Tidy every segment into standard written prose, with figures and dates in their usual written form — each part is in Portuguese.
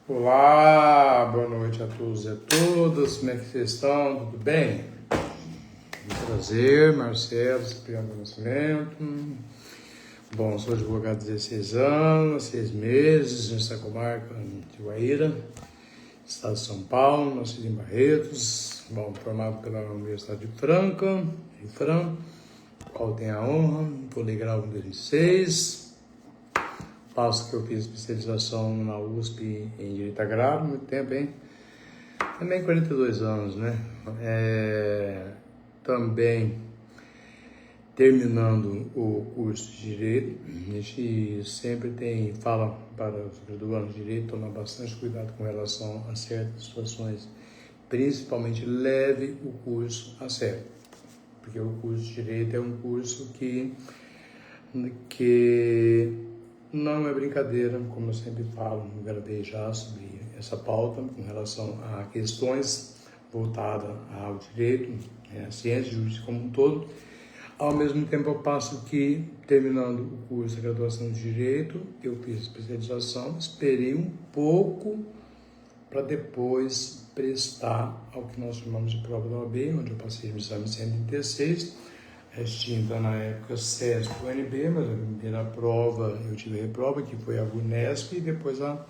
Olá, boa noite a todos e a todas, como é que vocês estão? Tudo bem? Um prazer, Marcelo Cipriano do Nascimento. Bom, sou advogado há 16 anos, 6 meses, nessa comarca de Guaíra, estado de São Paulo, nascido em Barretos, bom, formado pela Universidade de Franca, em Franca, qual tenho a honra, poligrau em 2006. Passo que eu fiz especialização na USP em Direito Agrário, muito tempo, hein? Também 42 anos, né? Também terminando o curso de Direito, a gente sempre fala para os graduandos de Direito tomar bastante cuidado com relação a certas situações, principalmente leve o curso a sério, porque o curso de Direito é um curso que não é brincadeira, como eu sempre falo, gravei já sobre essa pauta com relação a questões voltadas ao direito, a ciência jurídica como um todo. Ao mesmo tempo, eu passo que, terminando o curso de graduação de Direito, eu fiz especialização, esperei um pouco para depois prestar ao que nós chamamos de prova da OAB, onde eu passei no exame 136, extinta na época CESP e UNB, mas a primeira prova eu tive a reprova, que foi a UNESP, e depois a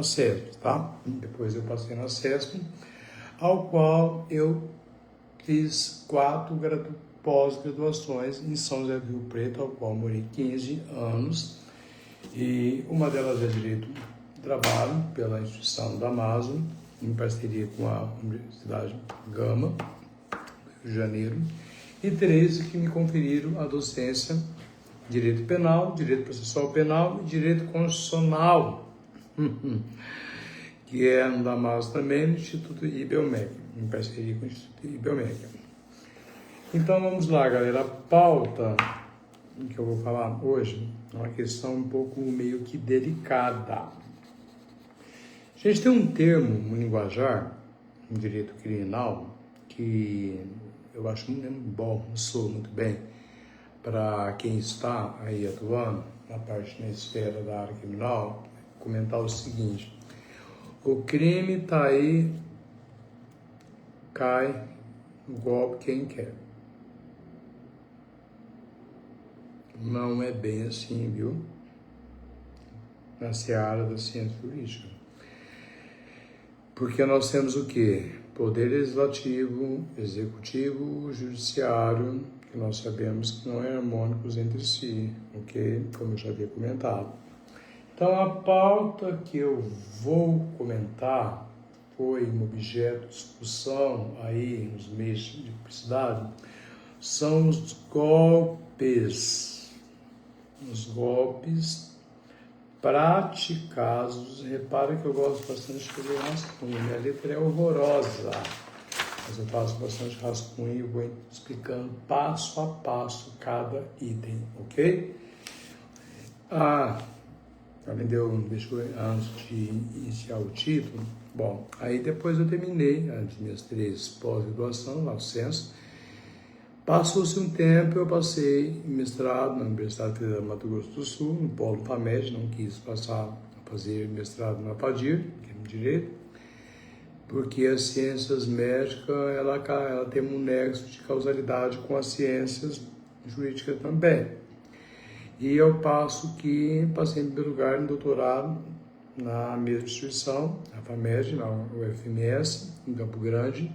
CESP, tá? Depois eu passei na CESP, ao qual eu fiz 4 pós-graduações em São José do Rio Preto, ao qual morei 15 anos, e uma delas é Direito do Trabalho, pela instituição da Amazon, em parceria com a Universidade Gama, Rio de Janeiro, e 13 que me conferiram a docência Direito Penal, Direito Processual Penal e Direito Constitucional, que é da Amazon também, no Instituto IBELMEC, em parceria com o Instituto IBELMEC. Então vamos lá, galera. A pauta que eu vou falar hoje é uma questão um pouco meio que delicada. A gente tem um termo no linguajar, no direito criminal, que eu acho muito bom, soa muito bem para quem está aí atuando na parte na esfera da área criminal, comentar o seguinte: o crime está aí, cai no golpe quem quer. Não é bem assim, viu? Na seara da ciência jurídica. Porque nós temos o quê? Poder legislativo, executivo, judiciário, que nós sabemos que não é harmônicos entre si, ok? Como eu já havia comentado. Então, a pauta que eu vou comentar foi um objeto de discussão aí nos meios de publicidade, são os golpes praticados. Repara que eu gosto bastante de escrever rascunho, minha letra é horrorosa, mas eu faço bastante rascunho e vou explicando passo a passo cada item, ok? Além de eu antes de iniciar o título, bom, aí depois eu terminei as minhas 3 pós-graduação, lá no Censo. Passou-se um tempo, eu passei mestrado na Universidade Federal do Mato Grosso do Sul, no Polo FAMED, não quis passar a fazer mestrado na PADIR, que é no Direito, porque as ciências médicas, ela tem um nexo de causalidade com as ciências jurídicas também. E eu passei em primeiro lugar no doutorado na mesma instituição, a FAMED, na UFMS, em Campo Grande.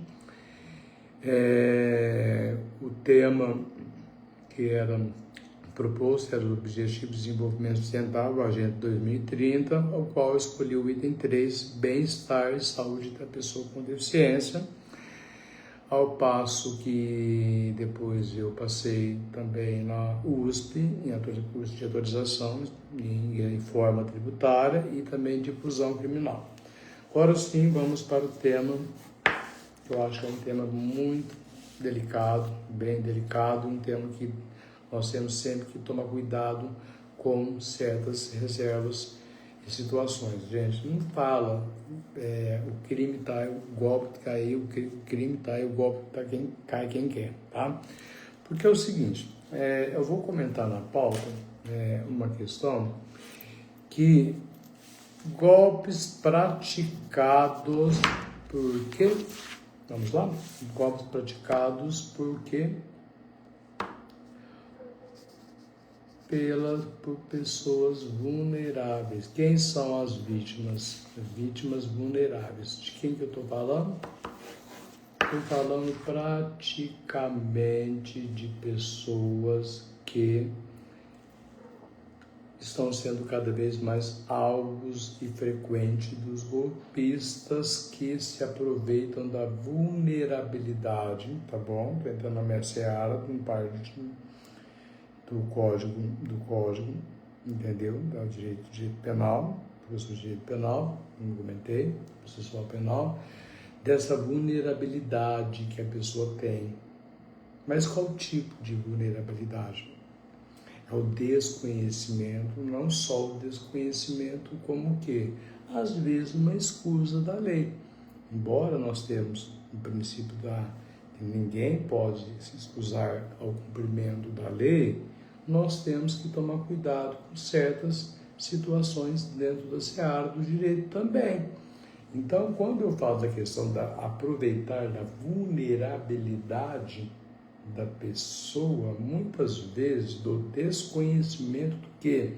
O tema que era proposto era o Objetivo de Desenvolvimento Sustentável, Agenda 2030, ao qual eu escolhi o item 3, Bem-Estar e Saúde da Pessoa com Deficiência, ao passo que depois eu passei também na USP, em curso de autorização em forma tributária e também difusão criminal. Agora sim, vamos para o tema, que eu acho que é um tema muito delicado, bem delicado, um tema que nós temos sempre que tomar cuidado com certas reservas e situações. Gente, não fala o crime tá, o golpe caiu, o crime tá e o golpe tá cai quem quer, tá? Porque é o seguinte, eu vou comentar na pauta uma questão que Golpes praticados por quê? Vamos lá? Golpes praticados por quê? Por pessoas vulneráveis. Quem são as vítimas? Vítimas vulneráveis. De quem que eu estou falando? Estou falando praticamente de pessoas que estão sendo cada vez mais alvos e frequentes dos golpistas que se aproveitam da vulnerabilidade, tá bom? Estou entrando na minha seara, em parte do código, entendeu? Do direito penal, professor de direito penal, como comentei, processual penal, dessa vulnerabilidade que a pessoa tem. Mas qual tipo de vulnerabilidade? É o desconhecimento, não só o desconhecimento, como que, às vezes, uma escusa da lei. Embora nós temos o princípio que ninguém pode se excusar ao cumprimento da lei, nós temos que tomar cuidado com certas situações dentro da seara do direito também. Então, quando eu falo da questão da aproveitar da vulnerabilidade da pessoa, muitas vezes do desconhecimento do quê?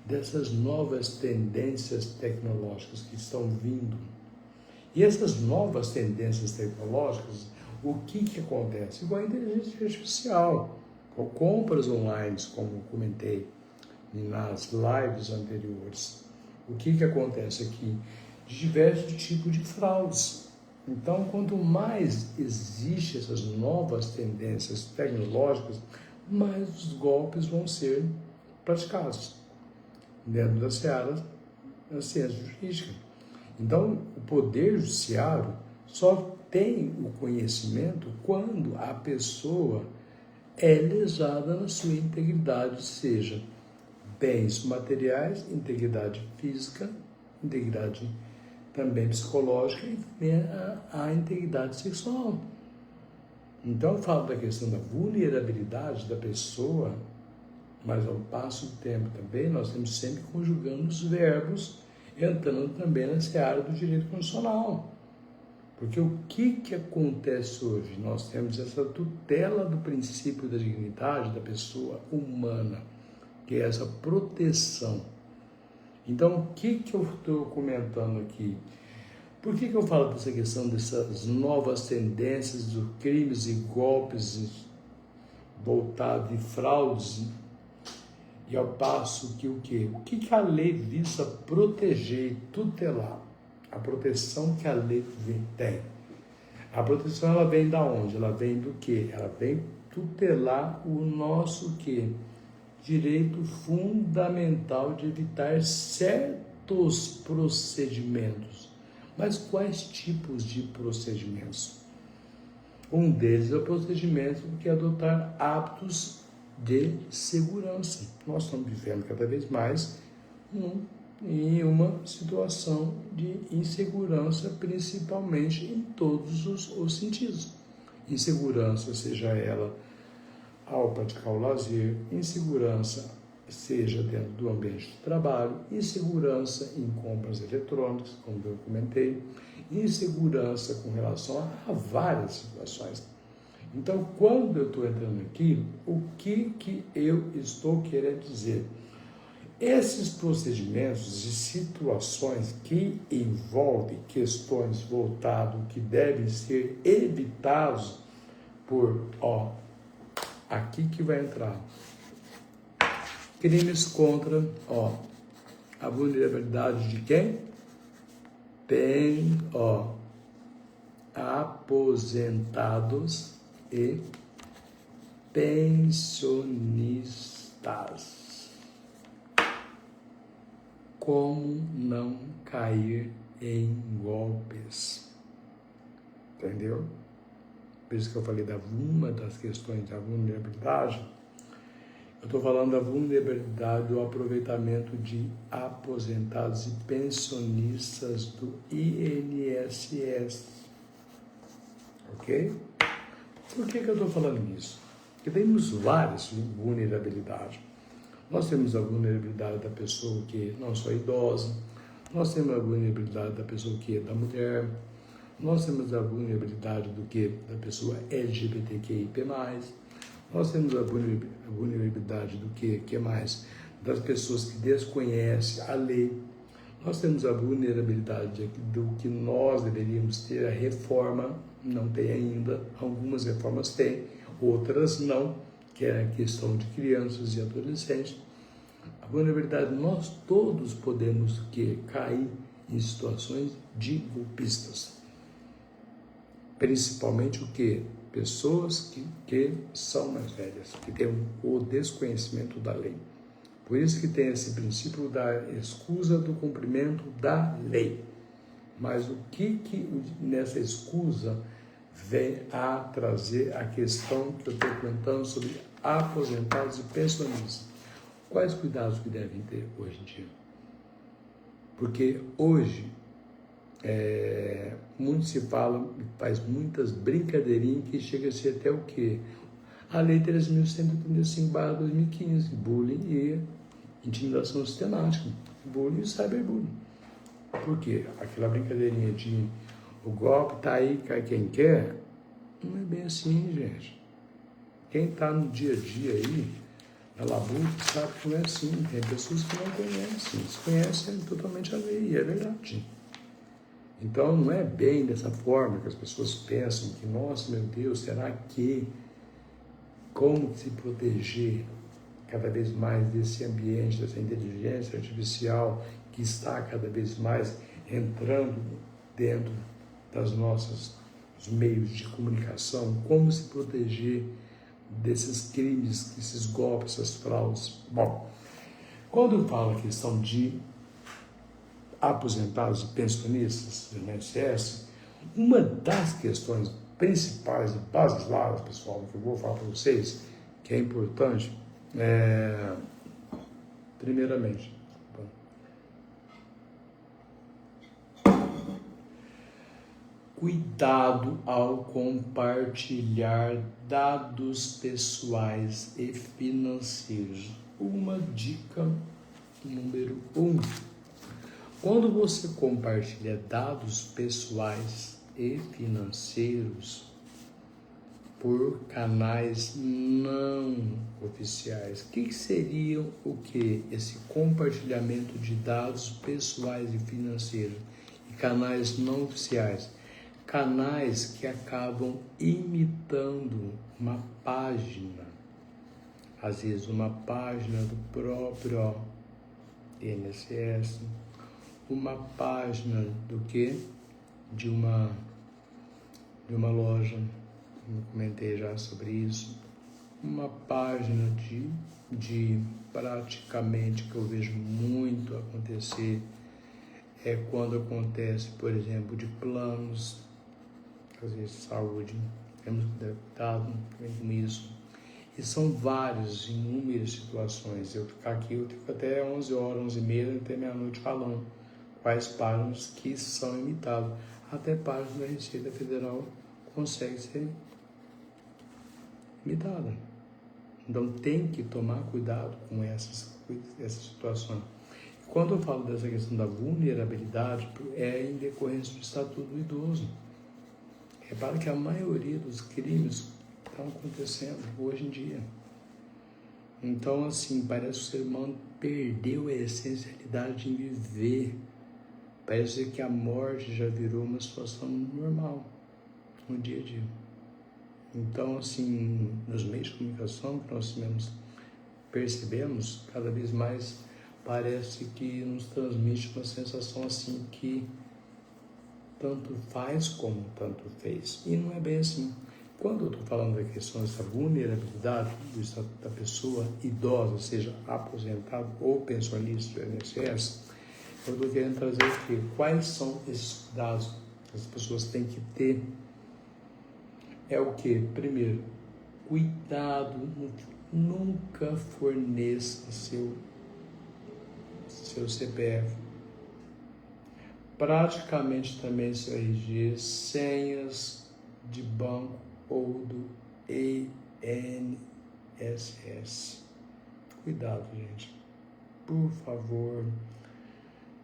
Dessas novas tendências tecnológicas que estão vindo. E essas novas tendências tecnológicas, o que acontece? Igual a inteligência artificial, ou compras online, como comentei nas lives anteriores. O que acontece aqui? De diversos tipos de fraudes. Então, quanto mais existem essas novas tendências tecnológicas, mais os golpes vão ser praticados dentro da seara da ciência jurídica. Então, o Poder Judiciário só tem o conhecimento quando a pessoa é lesada na sua integridade, seja bens materiais, integridade física, integridade também psicológica e também a integridade sexual. Então, eu falo da questão da vulnerabilidade da pessoa, mas ao passo do tempo também, nós temos sempre conjugando os verbos, entrando também na seara do direito constitucional. Porque o que acontece hoje? Nós temos essa tutela do princípio da dignidade da pessoa humana, que é essa proteção. Então, o que eu estou comentando aqui? Por que eu falo dessa questão dessas novas tendências dos crimes e golpes voltados de fraudes? E ao passo que o quê? O que a lei visa proteger e tutelar? A proteção que a lei tem. A proteção, ela vem da onde? Ela vem do quê? Ela vem tutelar o nosso quê? Direito fundamental de evitar certos procedimentos. Mas quais tipos de procedimentos? Um deles é o procedimento que é adotar hábitos de segurança. Nós estamos vivendo cada vez mais em uma situação de insegurança, principalmente em todos os sentidos. Insegurança, seja ela ao praticar o lazer, insegurança, seja dentro do ambiente de trabalho, insegurança em compras eletrônicas, como eu comentei, insegurança com relação a várias situações. Então, quando eu estou entrando aqui, o que eu estou querendo dizer? Esses procedimentos e situações que envolvem questões voltadas que devem ser evitados por, aqui que vai entrar, crimes contra, a vulnerabilidade de quem? Aposentados e pensionistas. Como não cair em golpes? Entendeu? Por isso que eu falei uma das questões da vulnerabilidade. Eu estou falando da vulnerabilidade do aproveitamento de aposentados e pensionistas do INSS. Ok? Por que eu estou falando isso? Porque temos várias vulnerabilidades. Nós temos a vulnerabilidade da pessoa que não só é idosa, Nós temos a vulnerabilidade da pessoa que é da mulher, nós temos a vulnerabilidade do que? Da pessoa LGBTQIP+, nós temos a vulnerabilidade do que mais? Das pessoas que desconhecem a lei, nós temos a vulnerabilidade do que nós deveríamos ter, a reforma, não tem ainda, algumas reformas têm, outras não, que é a questão de crianças e adolescentes. A vulnerabilidade, nós todos podemos cair em situações de golpistas. Principalmente o que? Pessoas que são mais velhas, que têm o desconhecimento da lei. Por isso que tem esse princípio da escusa do cumprimento da lei. Mas o que nessa escusa vem a trazer a questão que eu estou comentando sobre aposentados e pensionistas? Quais cuidados que devem ter hoje em dia? Porque hoje muito se fala, faz muitas brincadeirinhas que chega a ser até o quê? A Lei 3.135/2015, bullying e intimidação sistemática, bullying e cyberbullying. Por quê? Aquela brincadeirinha de o golpe tá aí, cai quem quer, não é bem assim, gente. Quem tá no dia a dia aí, na labuta, sabe que não é assim. Tem pessoas que não conhecem, desconhecem totalmente a lei, e é verdade. Então, não é bem dessa forma que as pessoas pensam que, nossa, meu Deus, será que como se proteger cada vez mais desse ambiente, dessa inteligência artificial que está cada vez mais entrando dentro dos nossos meios de comunicação, como se proteger desses crimes, desses golpes, essas fraudes. Bom, quando eu falo a questão de aposentados e pensionistas do INSS, uma das questões principais e basilares, pessoal, que eu vou falar para vocês, que é importante, primeiramente, cuidado ao compartilhar dados pessoais e financeiros. Uma dica número 1. Quando você compartilha dados pessoais e financeiros por canais não oficiais, o que seria esse compartilhamento de dados pessoais e financeiros e canais não oficiais? Canais que acabam imitando uma página, às vezes uma página do próprio INSS, uma página do que? De uma loja, eu comentei já sobre isso, uma página de praticamente que eu vejo muito acontecer, é quando acontece, por exemplo, de planos, às vezes saúde, temos que ter cuidado com isso. E são várias, inúmeras situações. Eu ficar aqui, eu fico até 11 horas, 11h30, até meia-noite falando quais páginas que são imitadas. Até páginas da Receita Federal consegue ser imitada. Então tem que tomar cuidado com essas situações. Quando eu falo dessa questão da vulnerabilidade, é em decorrência do Estatuto do Idoso. Repara que a maioria dos crimes estão acontecendo hoje em dia. Então, assim, parece que o ser humano perdeu a essencialidade de viver. Parece que a morte já virou uma situação normal no dia a dia. Então, assim, nos meios de comunicação que nós percebemos, cada vez mais parece que nos transmite uma sensação assim que tanto faz como tanto fez. E não é bem assim. Quando eu estou falando da questão dessa vulnerabilidade da pessoa idosa, seja aposentado ou pensionista do INSS, eu estou querendo trazer aqui quais são esses cuidados que as pessoas têm que ter. É o que? Primeiro, cuidado, nunca forneça seu CPF, praticamente também seu RG, senhas de banco ou do INSS. Cuidado, gente. Por favor,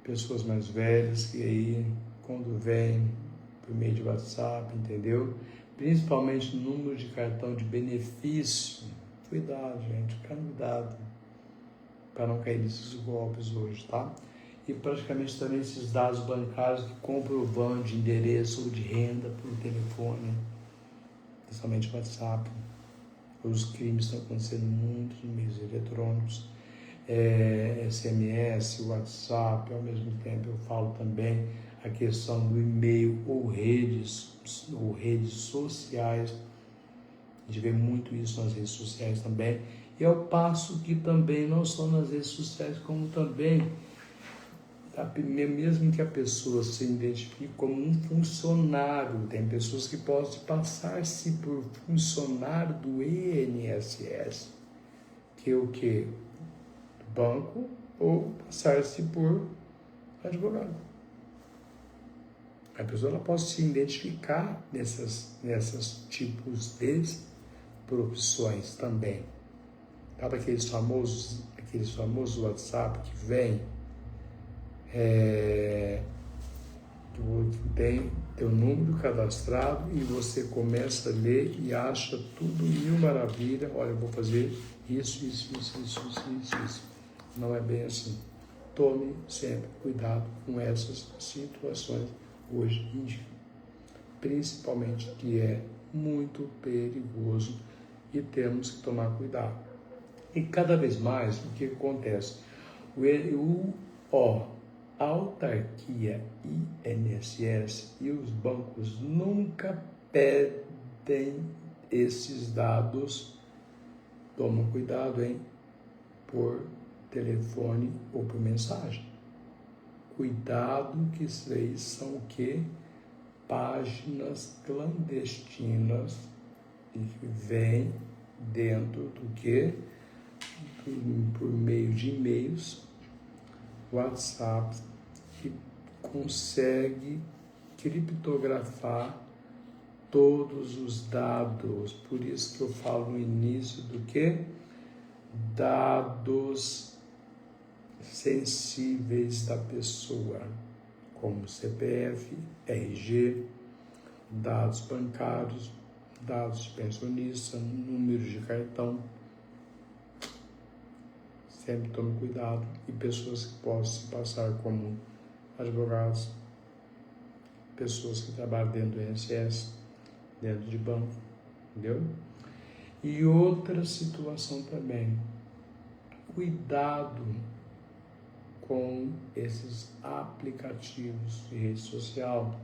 pessoas mais velhas que aí, quando vem por meio de WhatsApp, entendeu? Principalmente número de cartão de benefício. Cuidado, gente, cuidado para não cair nesses golpes hoje, tá? E praticamente também esses dados bancários que comprovando de endereço ou de renda por telefone, principalmente WhatsApp. Os crimes estão acontecendo muito nos meios eletrônicos, SMS, WhatsApp, ao mesmo tempo eu falo também a questão do e-mail ou redes sociais. A gente vê muito isso nas redes sociais também. E ao passo que também não só nas redes sociais, como também, mesmo que a pessoa se identifique como um funcionário, tem pessoas que podem passar-se por funcionário do INSS, que é o quê? Do banco, ou passar-se por advogado. A pessoa ela pode se identificar nessas tipos de profissões também. Sabe aqueles famosos WhatsApp que vem, tem teu número cadastrado e você começa a ler e acha tudo mil maravilha. Olha, eu vou fazer isso. Não é bem assim. Tome sempre cuidado com essas situações hoje em dia, principalmente que é muito perigoso e temos que tomar cuidado. E cada vez mais, o que acontece? A autarquia INSS e os bancos nunca pedem esses dados. Toma cuidado, hein? Por telefone ou por mensagem. Cuidado que isso aí são o quê? Páginas clandestinas e que vêm dentro do quê? Por meio de e-mails, WhatsApp, que consegue criptografar todos os dados. Por isso que eu falo no início do quê? Dados sensíveis da pessoa, como CPF, RG, dados bancários, dados de pensionista, números de cartão. Sempre tome cuidado. E pessoas que possam se passar como advogados, pessoas que trabalham dentro do INSS, dentro de banco, entendeu? E outra situação também, cuidado com esses aplicativos de rede social,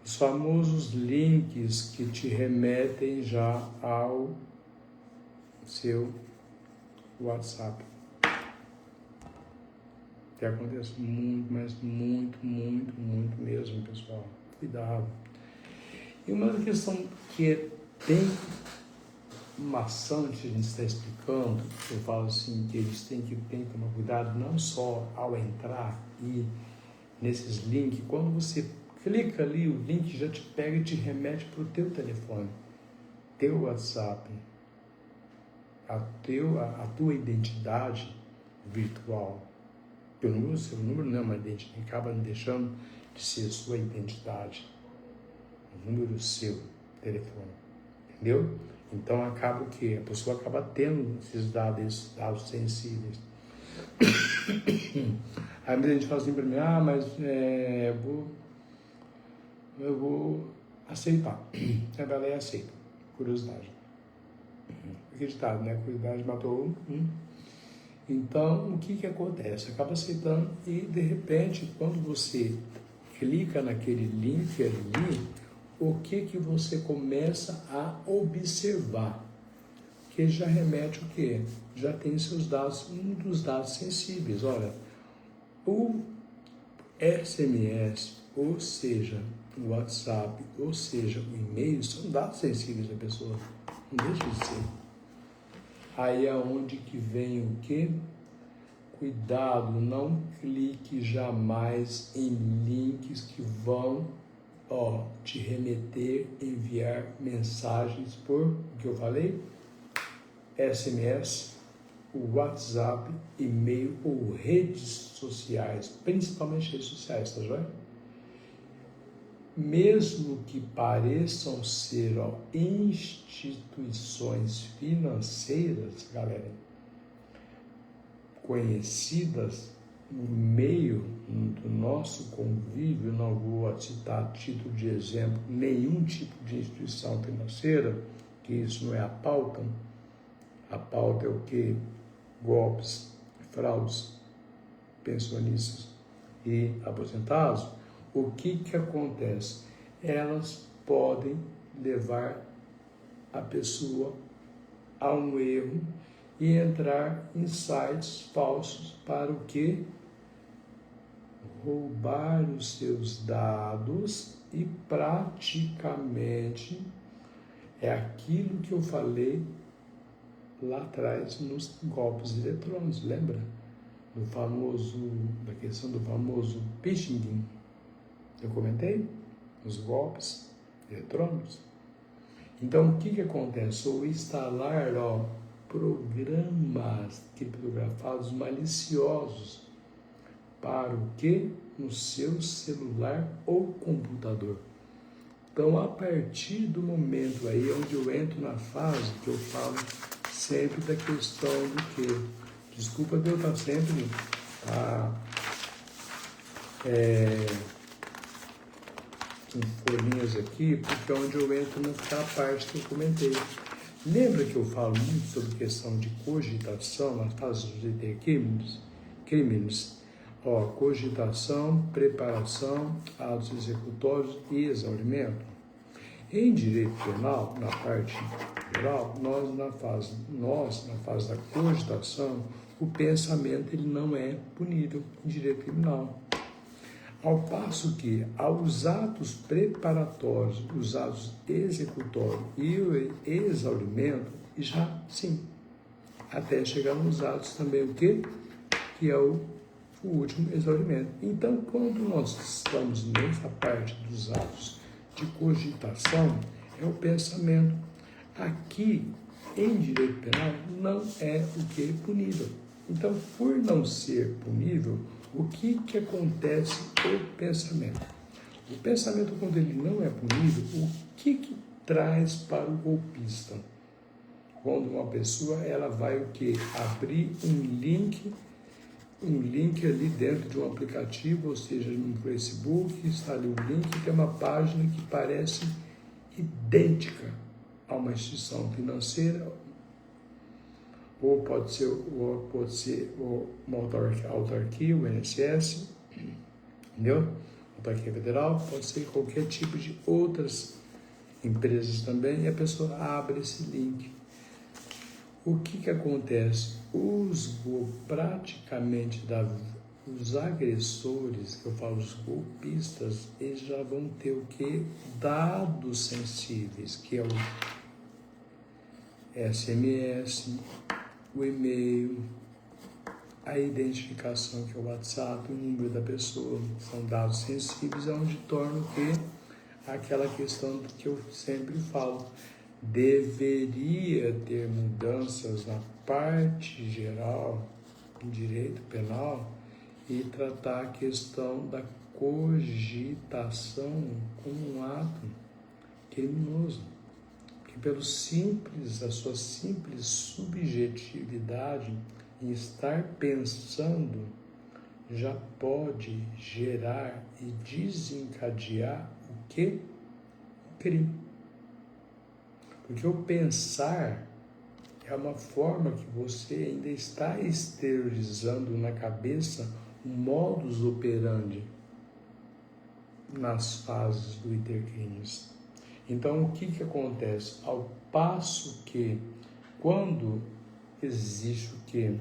os famosos links que te remetem já ao seu WhatsApp. Que acontece muito, mas muito mesmo, pessoal. Cuidado. E uma questão que tem uma ação que a gente está explicando, eu falo assim, que eles têm que tomar cuidado, não só ao entrar e nesses links, quando você clica ali, o link já te pega e te remete para o teu telefone, teu WhatsApp, a tua identidade virtual. O seu número não é uma identidade, acaba deixando de ser sua identidade. O número seu telefone, entendeu? Então acaba que a pessoa acaba tendo esses dados sensíveis. Aí muita gente fala assim para mim, mas eu vou aceitar. Aí vai lá e aceita. Curiosidade. Acreditado, né? Curiosidade matou um. Então, o que acontece? Acaba aceitando e, de repente, quando você clica naquele link ali, o que você começa a observar? Que já remete o quê? Já tem seus dados, um dos dados sensíveis. Olha, o SMS, ou seja, o WhatsApp, ou seja, o e-mail, são dados sensíveis da pessoa. Não deixa de ser. Aí é onde que vem o quê? Cuidado, não clique jamais em links que vão te remeter, enviar mensagens por, o que eu falei? SMS, o WhatsApp, e-mail ou redes sociais, principalmente redes sociais, tá joia? Mesmo que pareçam ser instituições financeiras, galera, conhecidas no meio do nosso convívio, não vou citar a título de exemplo nenhum tipo de instituição financeira, que isso não é a pauta. A pauta é o que? Golpes, fraudes, pensionistas e aposentados. O que acontece? Elas podem levar a pessoa a um erro e entrar em sites falsos para o quê? Roubar os seus dados e praticamente é aquilo que eu falei lá atrás nos golpes eletrônicos, lembra? Da questão do famoso phishing. Eu comentei? Os golpes eletrônicos. Então, o que acontece? Ou instalar programas criptografados maliciosos para o quê? No seu celular ou computador. Então, a partir do momento aí onde eu entro na fase que eu falo sempre da questão do quê? Desculpa de eu estar sempre com folhinhas aqui, porque é onde eu entro nessa parte que eu comentei. Lembra que eu falo muito sobre questão de cogitação na fase dos crimes? Cogitação, preparação, atos executórios e exaurimento. Em direito penal, na parte geral, nós na fase da cogitação, o pensamento ele não é punível em direito criminal. Ao passo que, aos atos preparatórios, os atos executórios e o exaurimento, já sim, até chegar nos atos também o quê? Que é o último exaurimento. Então, quando nós estamos nessa parte dos atos de cogitação, é o pensamento. Aqui, em direito penal, não é o que é punível. Então, por não ser punível, o que acontece com o pensamento? O pensamento, quando ele não é punível, o que traz para o golpista? Quando uma pessoa ela vai o quê? Abrir um link ali dentro de um aplicativo, ou seja, no Facebook, está ali um link, tem uma página que parece idêntica a uma instituição financeira, ou pode ser uma autarquia, o INSS, entendeu? Autarquia federal, pode ser qualquer tipo de outras empresas também, e a pessoa abre esse link. O que acontece? Praticamente os agressores, que eu falo, os golpistas, eles já vão ter o quê? Dados sensíveis, que é o SMS, o e-mail, a identificação, que é o WhatsApp, o número da pessoa, são dados sensíveis, onde torna o quê? Aquela questão que eu sempre falo, deveria ter mudanças na parte geral do direito penal e tratar a questão da cogitação como um ato criminoso. Porque a sua simples subjetividade em estar pensando já pode gerar e desencadear o quê? O crime. Porque o pensar é uma forma que você ainda está exteriorizando na cabeça o modus operandi nas fases do intercrimes. Então, o que acontece? Ao passo que, quando existe o quê?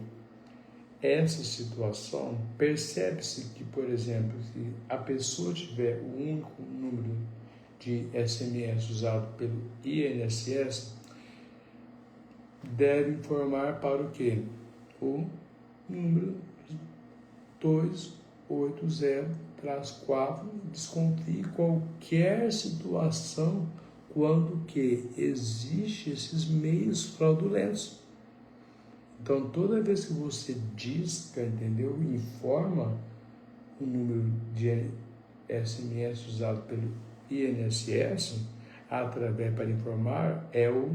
Essa situação, percebe-se que, por exemplo, se a pessoa tiver o único número de SMS usado pelo INSS, deve informar para o quê? O número 280-4, desconfie qualquer situação quando que existe esses meios fraudulentos. Então, toda vez que você disca, entendeu? Informa o número de SMS usado pelo INSS, através para informar, é o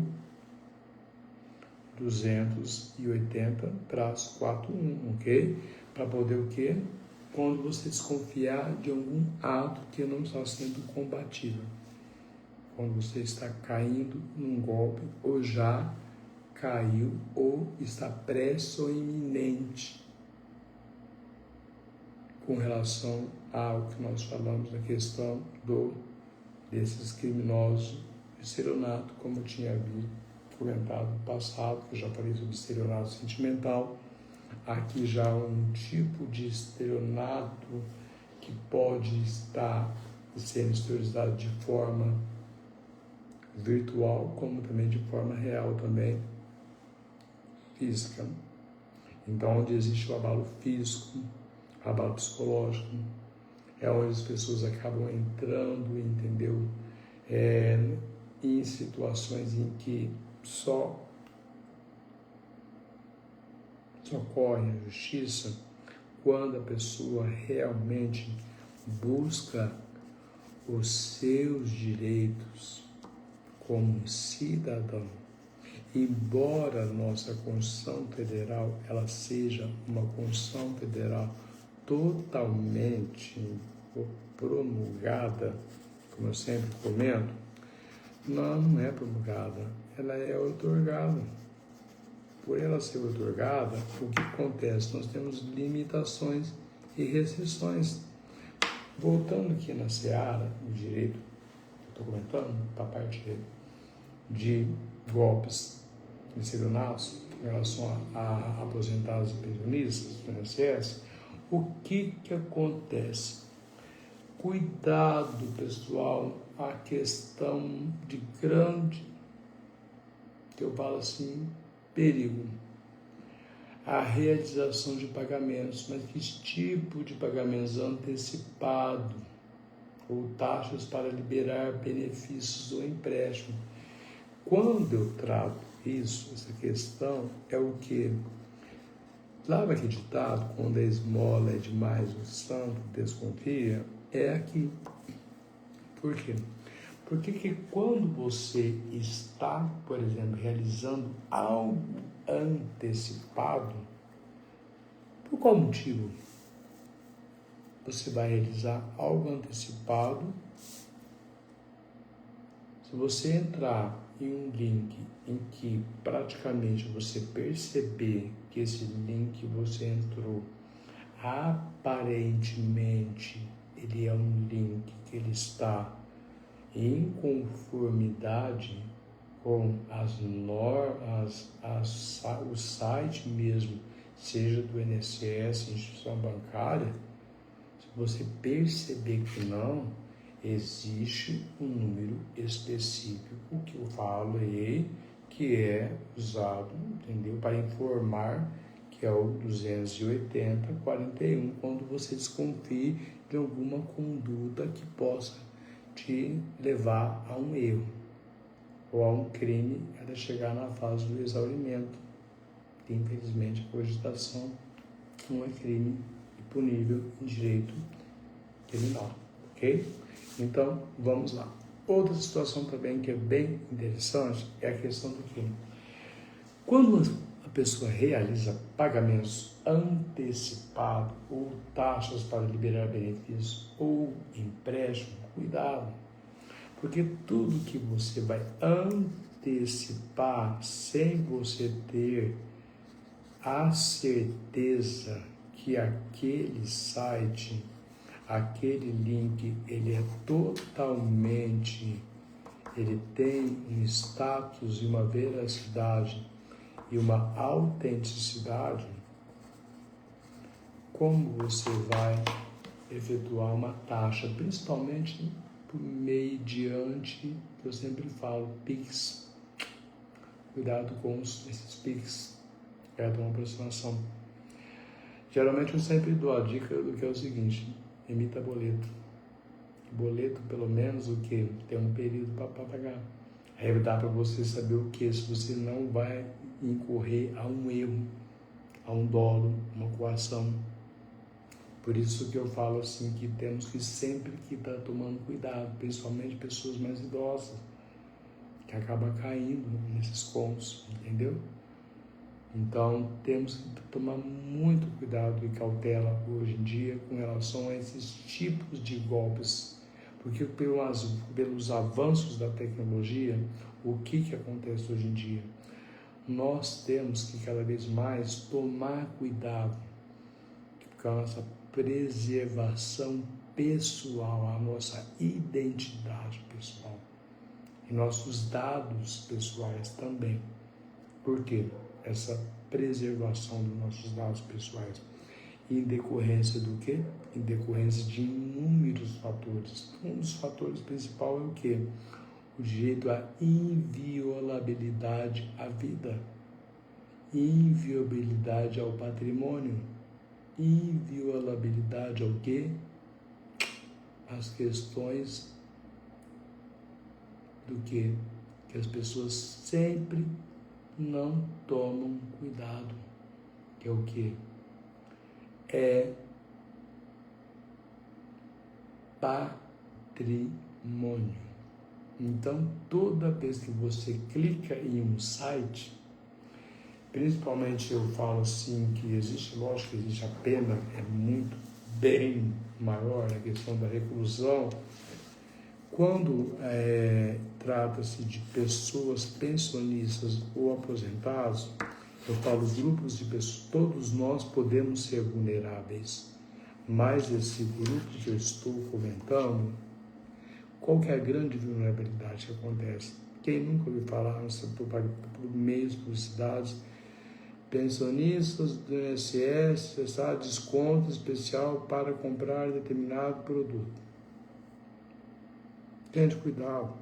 280-41, ok? Para poder o quê? Quando você desconfiar de algum ato que não está sendo combatido. Quando você está caindo num golpe, ou já caiu, ou está prestes ou iminente com relação ao que nós falamos na questão desses criminosos de estelionato, como eu tinha comentado no passado, que eu já falei sobre estelionato sentimental. Aqui já um tipo de estelionato que pode estar sendo exteriorizado de forma virtual, como também de forma real também, física. Então, onde existe o abalo físico, abalo psicológico, é onde as pessoas acabam entrando, entendeu? Em situações em que só ocorre a justiça quando a pessoa realmente busca os seus direitos como cidadão. Embora a nossa Constituição Federal ela seja uma Constituição Federal totalmente promulgada, como eu sempre comento, não é promulgada, ela é otorgada. Por ela ser otorgada, o que acontece? Nós temos limitações e restrições. Voltando aqui na seara, no direito, estou comentando, para a parte de golpes de estelionatos em relação a aposentados e pensionistas do INSS, o que acontece? Cuidado, pessoal, a questão de grande, que eu falo assim, perigo. A realização de pagamentos, mas que tipo de pagamentos? Antecipado ou taxas para liberar benefícios do empréstimo. Quando eu trato isso, essa questão, é o que? Lava aqui ditado, quando a esmola é demais, o santo desconfia, é aqui. Por quê? Porque que quando você está, por exemplo, realizando algo antecipado, por qual motivo você vai realizar algo antecipado? Se você entrar em um link em que praticamente você perceber que esse link você entrou, aparentemente ele é um link que ele está em conformidade com as normas, o site mesmo, seja do INSS, instituição bancária, se você perceber que não, existe um número específico que eu falei, que é usado, entendeu, para informar, que é o 280-41, quando você desconfie de alguma conduta que possa te levar a um erro ou a um crime até chegar na fase do exaurimento. Infelizmente, a cogitação não é crime e punível em direito criminal, ok? Então, vamos lá. Outra situação também que é bem interessante é a questão do que? Quando a pessoa realiza pagamentos antecipados ou taxas para liberar benefícios ou empréstimo, cuidado, porque tudo que você vai antecipar sem você ter a certeza que aquele site, aquele link, ele é totalmente, ele tem um status e uma veracidade e uma autenticidade, como você vai efetuar uma taxa, principalmente por mediante, eu sempre falo, PIX. Cuidado com esses PIX, é uma aproximação. Geralmente eu sempre dou a dica do que é o seguinte: emita boleto. Boleto, pelo menos, o que? Tem um período para pagar. Aí dá para você saber o que? Se você não vai incorrer a um erro, a um dolo, uma coação. Por isso que eu falo assim, que temos que sempre que estar tomando cuidado, principalmente pessoas mais idosas, que acabam caindo nesses contos, entendeu? Então, temos que tomar muito cuidado e cautela hoje em dia com relação a esses tipos de golpes, porque pelos avanços da tecnologia, o que acontece hoje em dia? Nós temos que cada vez mais tomar cuidado com a nossa preservação pessoal, a nossa identidade pessoal e nossos dados pessoais também. Por quê? Essa preservação dos nossos dados pessoais. Em decorrência do quê? Em decorrência de inúmeros fatores. Um dos fatores principais é o quê? O direito à inviolabilidade à vida, inviolabilidade ao patrimônio, inviolabilidade ao quê? As questões do quê? Que as pessoas sempre não tomam cuidado, que é o que? É patrimônio. Então, toda vez que você clica em um site, principalmente eu falo assim, que existe, lógico que existe a pena, é muito bem maior a questão da reclusão. Quando trata-se de pessoas pensionistas ou aposentados, eu falo grupos de pessoas, todos nós podemos ser vulneráveis, mas esse grupo que eu estou comentando, qual que é a grande vulnerabilidade que acontece? Quem nunca ouviu falar por meios, publicidades, pensionistas do INSS, desconto especial para comprar determinado produto. Gente, cuidado.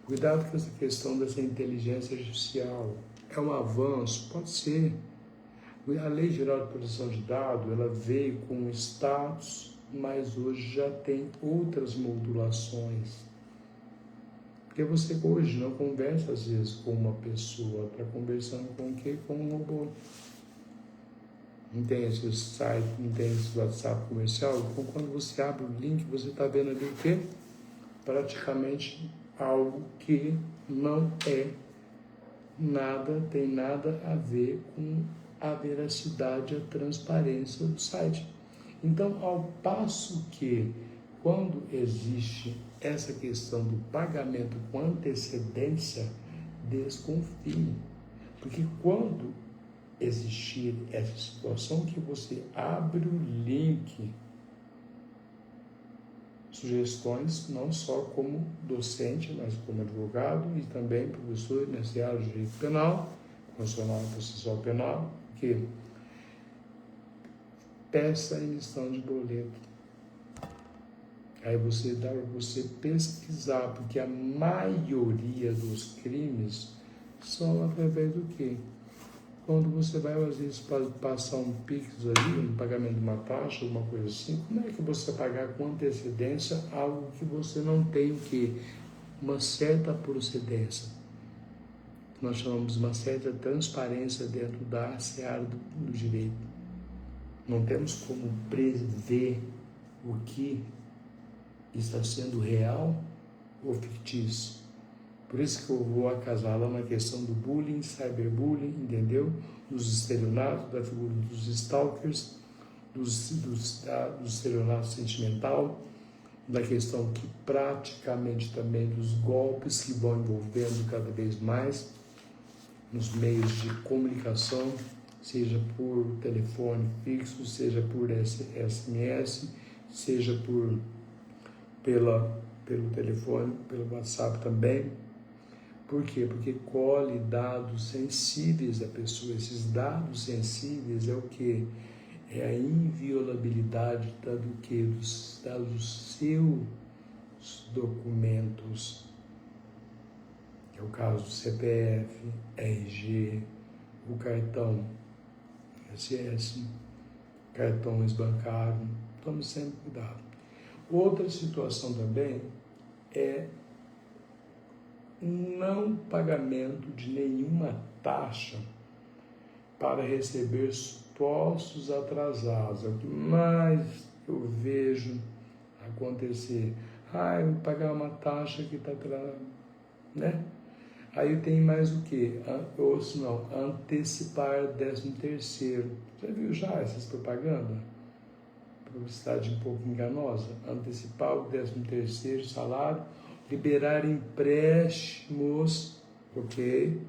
Cuidado com essa questão dessa inteligência artificial. É um avanço? Pode ser. A Lei Geral de Proteção de Dados, ela veio com status, mas hoje já tem outras modulações. Porque você hoje não conversa, às vezes, com uma pessoa, está conversando com o quê? Com um robô. Não tem esse site, não tem esse WhatsApp comercial. Então, quando você abre o link, você está vendo ali o quê? Praticamente algo que não é nada, tem nada a ver com a veracidade, a transparência do site. Então, ao passo que, quando existe essa questão do pagamento com antecedência, desconfie. Porque quando existir essa situação que você abre o link, sugestões não só como docente, mas como advogado e também professor nessa área de direito penal, constitucional e processual penal, que peça a emissão de boleto. Aí você dá para você pesquisar, porque a maioria dos crimes são através do quê? Quando você vai, às vezes, passar um Pix ali, um pagamento de uma taxa, alguma coisa assim, como é que você pagar com antecedência algo que você não tem o quê? Uma certa procedência. Nós chamamos de uma certa transparência dentro da seara do direito. Não temos como prever o que está sendo real ou fictício. Por isso que eu vou acasalar na questão do bullying, cyberbullying, entendeu? Dos estelionatos, da figura dos stalkers, do estelionato sentimental, da questão que praticamente também dos golpes que vão envolvendo cada vez mais nos meios de comunicação, seja por telefone fixo, seja por SMS, seja pelo telefone, pelo WhatsApp também. Por quê? Porque colhe dados sensíveis da pessoa. Esses dados sensíveis é o quê? É a inviolabilidade do quê? Dos seus documentos. É o caso do CPF, RG, o cartão SS, cartões bancários. Tome sempre cuidado. Outra situação também é não pagamento de nenhuma taxa para receber supostos atrasados. É o que mais eu vejo acontecer. Eu vou pagar uma taxa que está atrasada, né? Aí tem mais o que? Ou se não, antecipar 13º. Já viu já essas propagandas? Publicidade um pouco enganosa. Antecipar o 13º salário, liberar empréstimos, ok?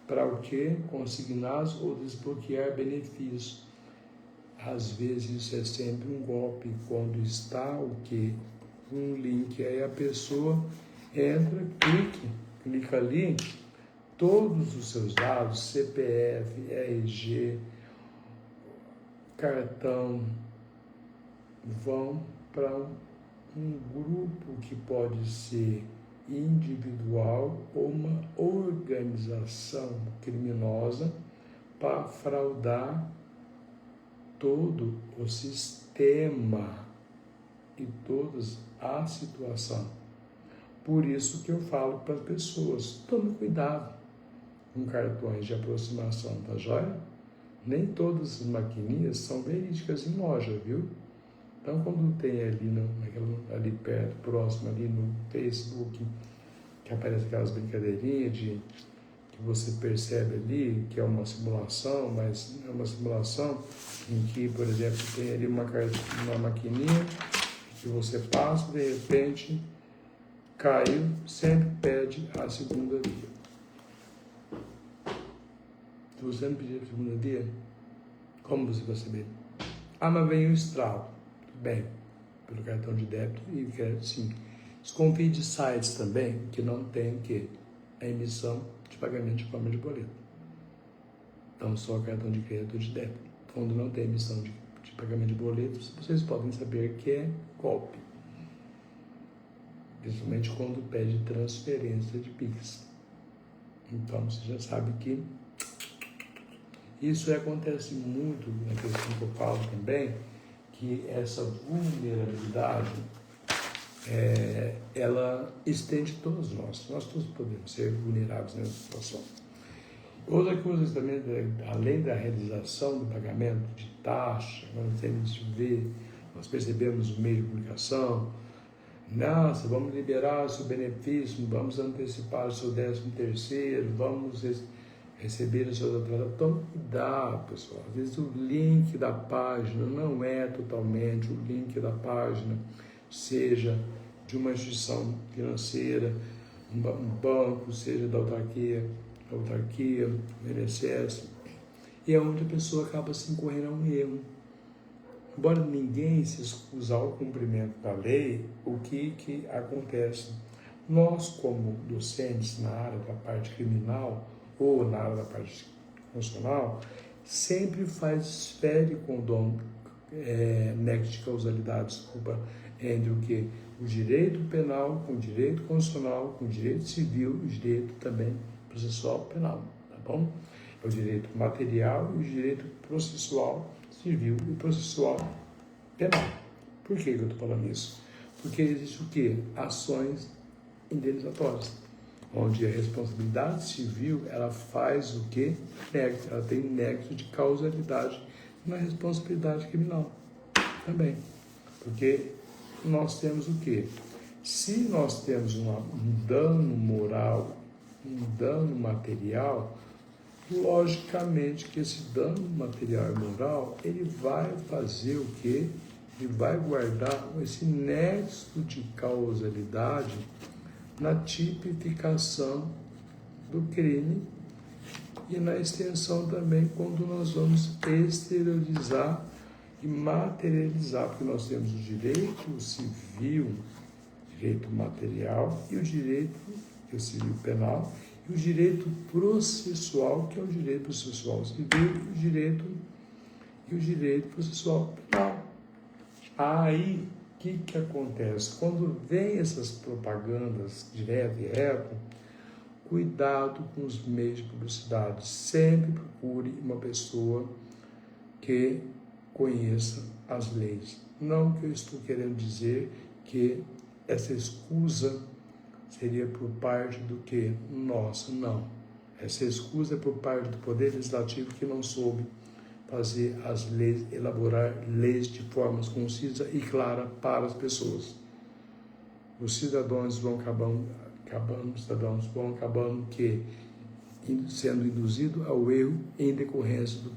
Para o quê? Consignados ou desbloquear benefícios. Às vezes isso é sempre um golpe, quando está o quê? Um link, aí a pessoa entra, clica ali, todos os seus dados, CPF, RG, cartão, vão para um grupo que pode ser individual ou uma organização criminosa para fraudar todo o sistema e toda a situação. Por isso que eu falo para as pessoas, tome cuidado com cartões de aproximação, tá joia? Nem todas as maquininhas são verídicas em loja, viu? Então, quando tem ali perto, próximo, ali no Facebook, que aparece aquelas brincadeirinhas que você percebe ali, que é uma simulação, mas é uma simulação em que, por exemplo, tem ali uma maquininha que você passa, de repente, caiu, sempre pede a segunda via. Se você não pedir a segunda via, como você vai saber? Mas vem um estralo. Bem, pelo cartão de débito e crédito, sim. Desconfie de sites também que não tem o quê? A emissão de pagamento de forma de boleto. Então, só cartão de crédito ou de débito. Quando não tem emissão de pagamento de boletos, vocês podem saber que é golpe. Principalmente quando pede transferência de Pix. Então, você já sabe que isso acontece muito na questão que eu falo também, que essa vulnerabilidade, ela estende todos nós. Nós todos podemos ser vulneráveis nessa situação. Outra coisa também, além da realização do pagamento de taxa, nós temos de ver, nós percebemos no meio de comunicação, nossa, vamos liberar o seu benefício, vamos antecipar o seu 13º, vamos receber os seus atrasados. Tome cuidado, pessoal. Às vezes o link da página não é totalmente o link da página, seja de uma instituição financeira, um banco, seja da autarquia, do INSS, e é onde a pessoa acaba se incorrendo a um erro. Embora ninguém se excusa ao cumprimento da lei, o que acontece? Nós, como docentes na área da parte criminal, ou na área da parte constitucional, sempre fere condom, nexo de causalidade, entre o que? O direito penal com o direito constitucional, com o direito civil e o direito também processual penal, tá bom? É o direito material e o direito processual civil e processual penal. Por que eu estou falando isso? Porque existe o quê? Ações indenizatórias, onde a responsabilidade civil, ela faz o quê? Ela tem nexo de causalidade na responsabilidade criminal também. Porque nós temos o quê? Se nós temos um dano moral, um dano material, logicamente que esse dano material e moral, ele vai fazer o quê? Ele vai guardar esse nexo de causalidade na tipificação do crime e na extensão também quando nós vamos exteriorizar e materializar, porque nós temos o direito civil, direito material e o direito civil penal e o direito processual, que é o direito processual civil e o direito processual penal. Aí, o que acontece? Quando vem essas propagandas direto e reto, cuidado com os meios de publicidade. Sempre procure uma pessoa que conheça as leis. Não que eu estou querendo dizer que essa escusa seria por parte do que? Nossa, não. Essa escusa é por parte do Poder Legislativo que não soube fazer as leis, elaborar leis de forma concisa e clara para as pessoas. Os cidadãos vão acabando sendo induzidos ao erro em decorrência do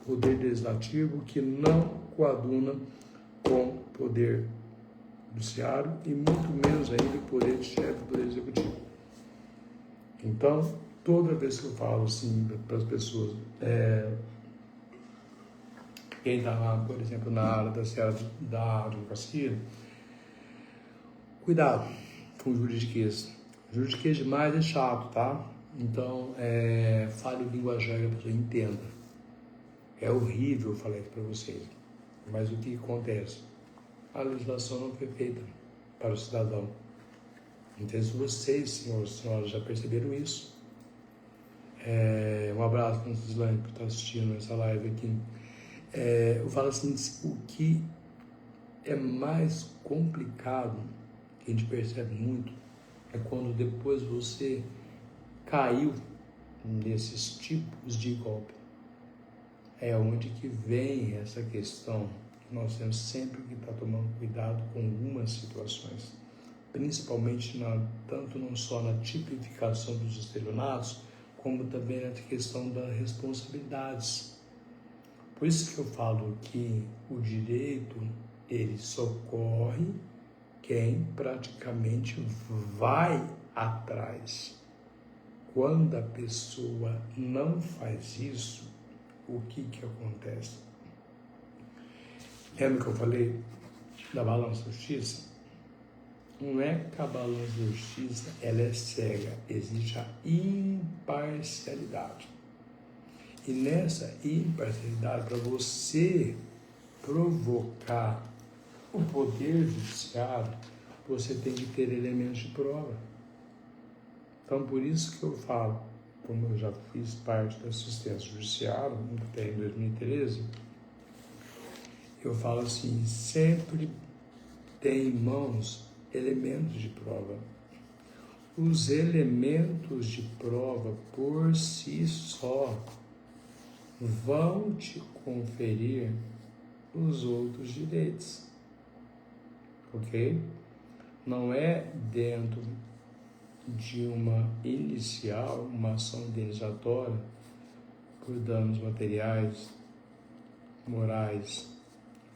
Poder Legislativo que não coaduna com o Poder Judiciário e muito menos ainda o Poder Chefe do Poder Executivo. Então, toda vez que eu falo assim para as pessoas, quem está lá, por exemplo, na área da advocacia, cuidado com o juridiquês. Juridiquês demais é chato, tá? Então, fale o linguajar que a pessoa entenda. É horrível falar isso para vocês. Mas o que acontece? A legislação não foi feita para o cidadão. Então, se vocês, senhores e senhoras, já perceberam isso, um abraço para o Cislane por estar assistindo essa live aqui. Eu falo assim, o que é mais complicado, que a gente percebe muito, é quando depois você caiu nesses tipos de golpe. É onde que vem essa questão que nós temos sempre que estar tomando cuidado com algumas situações, principalmente tanto não só na tipificação dos estelionatos, como também na questão das responsabilidades. Por isso que eu falo que o direito, ele socorre quem praticamente vai atrás. Quando a pessoa não faz isso, o que acontece? Lembra que eu falei da balança da justiça? Não é que a balança da justiça ela é cega, existe a imparcialidade. E nessa imparcialidade, para você provocar o poder judiciário, você tem que ter elementos de prova. Então, por isso que eu falo, como eu já fiz parte da assistência judiciária, até em 2013, eu falo assim, sempre tem em mãos elementos de prova. Os elementos de prova, por si só, vão te conferir os outros direitos, ok? Não é dentro de uma inicial, uma ação indenizatória por danos materiais, morais,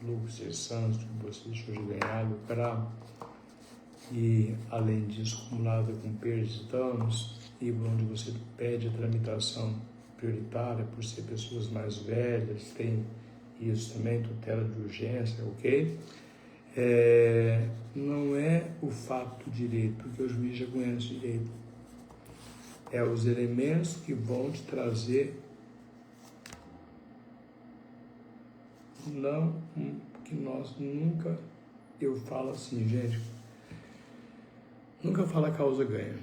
lucros cessantes que você deixou de ganhar, lucrar, e além disso, acumulada com perdas e danos, e onde você pede a tramitação prioritária por ser pessoas mais velhas, tem isso também, tutela de urgência, ok? Não é o fato do direito, porque o juiz já conhece o direito. É os elementos que vão te trazer, não, que nós nunca, eu falo assim, gente, nunca fala causa ganha,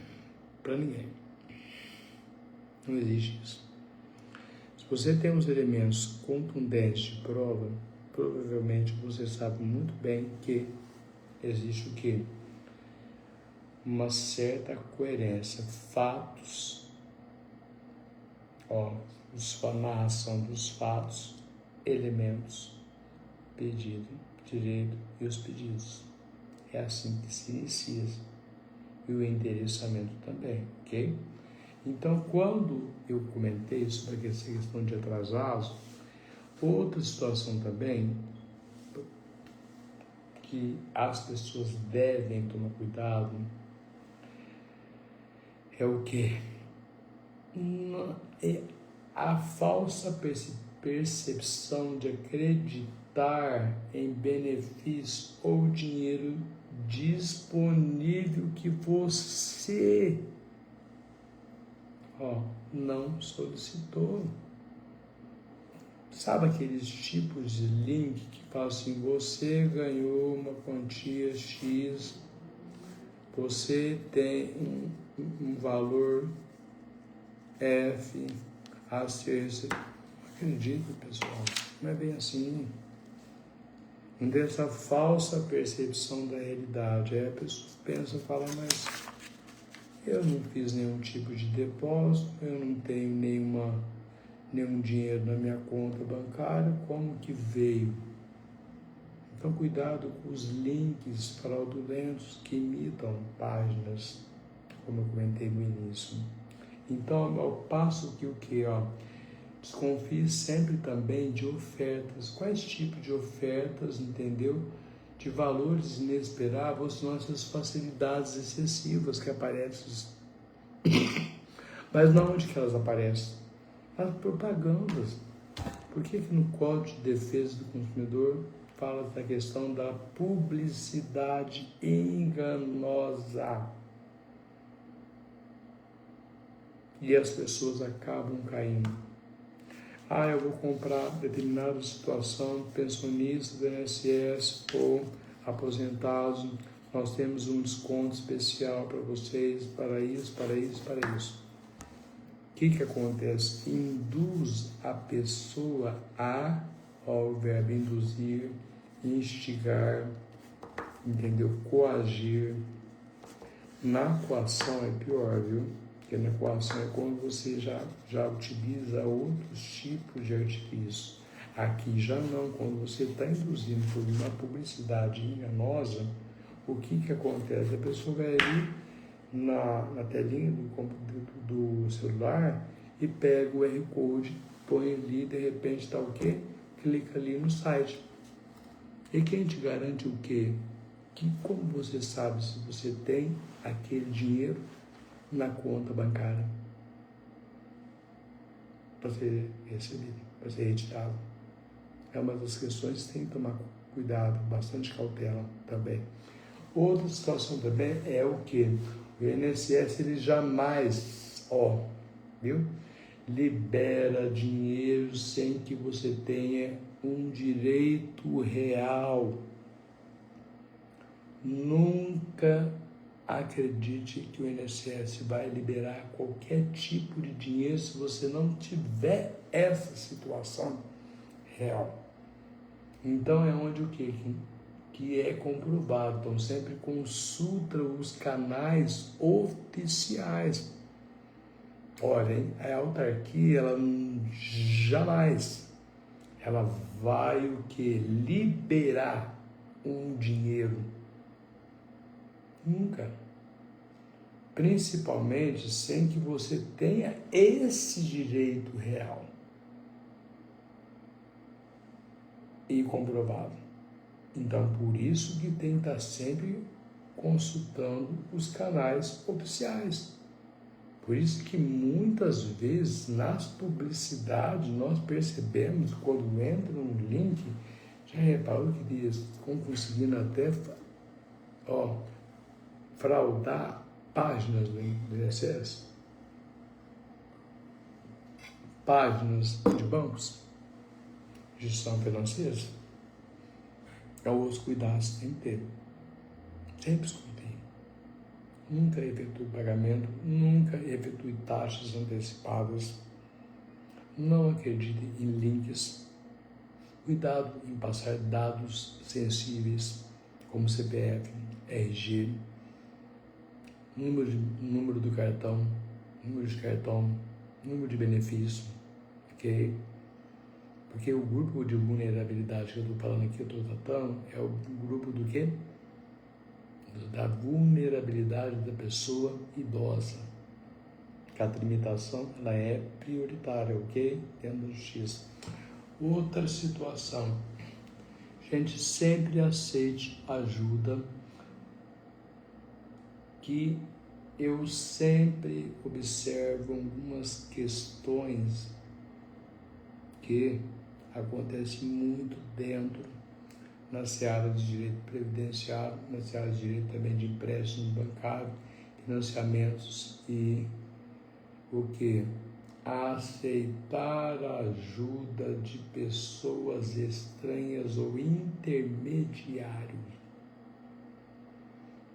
para ninguém. Não existe isso. Se você tem os elementos contundentes de prova, provavelmente você sabe muito bem que existe o quê? Uma certa coerência, fatos, a narração dos fatos, elementos, pedido, direito e os pedidos. É assim que se inicia. E o endereçamento também, ok? Então, quando eu comentei sobre essa questão de atrasados, outra situação também que as pessoas devem tomar cuidado é o quê? É a falsa percepção de acreditar em benefício ou dinheiro disponível que você não solicitou. Sabe aqueles tipos de link que falam assim, você ganhou uma quantia X, você tem um valor F a ser recebido. Não acredito, pessoal, não é bem assim. Não tem essa falsa percepção da realidade. Aí a pessoa pensa e fala, mas eu não fiz nenhum tipo de depósito, eu não tenho nenhum dinheiro na minha conta bancária, como que veio? Então, cuidado com os links fraudulentos que imitam páginas, como eu comentei no início. Então, ao passo que o que? Desconfie sempre também de ofertas. Quais tipos de ofertas, entendeu? De valores inesperados são essas facilidades excessivas que aparecem. Mas não onde que elas aparecem? As propagandas. Por que no Código de Defesa do Consumidor fala da questão da publicidade enganosa? E as pessoas acabam caindo. Eu vou comprar determinada situação, pensionistas do INSS ou aposentados, nós temos um desconto especial para vocês, para isso. O que acontece? Induz a pessoa o verbo induzir, instigar, entendeu? Coagir. Na coação é pior, viu? Porque na coação é quando você já utiliza outros tipos de artifício. Aqui já não, quando você está induzindo por uma publicidade enganosa, o que acontece? A pessoa vai ali na telinha do celular e pega o R Code, põe ali, de repente está o quê? Clica ali no site. E quem te garante o quê? Que como você sabe se você tem aquele dinheiro na conta bancária para ser recebido, para ser retirado? É uma das questões que tem que tomar cuidado, bastante cautela também. Outra situação também é o que? O INSS, ele jamais, viu? Libera dinheiro sem que você tenha um direito real. Nunca acredite que o INSS vai liberar qualquer tipo de dinheiro se você não tiver essa situação real. Então é onde o quê? Que é comprovado. Então sempre consulta os canais oficiais. Porém, a autarquia, ela jamais, ela vai o quê? Liberar um dinheiro. Nunca. Principalmente sem que você tenha esse direito real e comprovado. Então, por isso que tem que estar sempre consultando os canais oficiais. Por isso que muitas vezes nas publicidades nós percebemos, quando entra um link, já reparou que eles estão conseguindo até fraudar páginas do INSS, páginas de bancos, gestão financeira. Então, os cuidados tem que ter. Sempre escutei. Nunca efetue pagamento, nunca efetue taxas antecipadas. Não acredite em links. Cuidado em passar dados sensíveis, como CPF, RG, número do cartão, número de cartão, número de benefício, ok? Porque o grupo de vulnerabilidade que eu estou falando aqui, eu estou tratando, é o grupo do quê? Da vulnerabilidade da pessoa idosa. Cada limitação, ela é prioritária, ok? Dentro da justiça. Outra situação. Gente, sempre aceite ajuda, que eu sempre observo algumas questões que acontecem muito dentro na seara de direito previdenciário, na seara de direito também de empréstimo bancário, financiamentos e o que? Aceitar a ajuda de pessoas estranhas ou intermediários.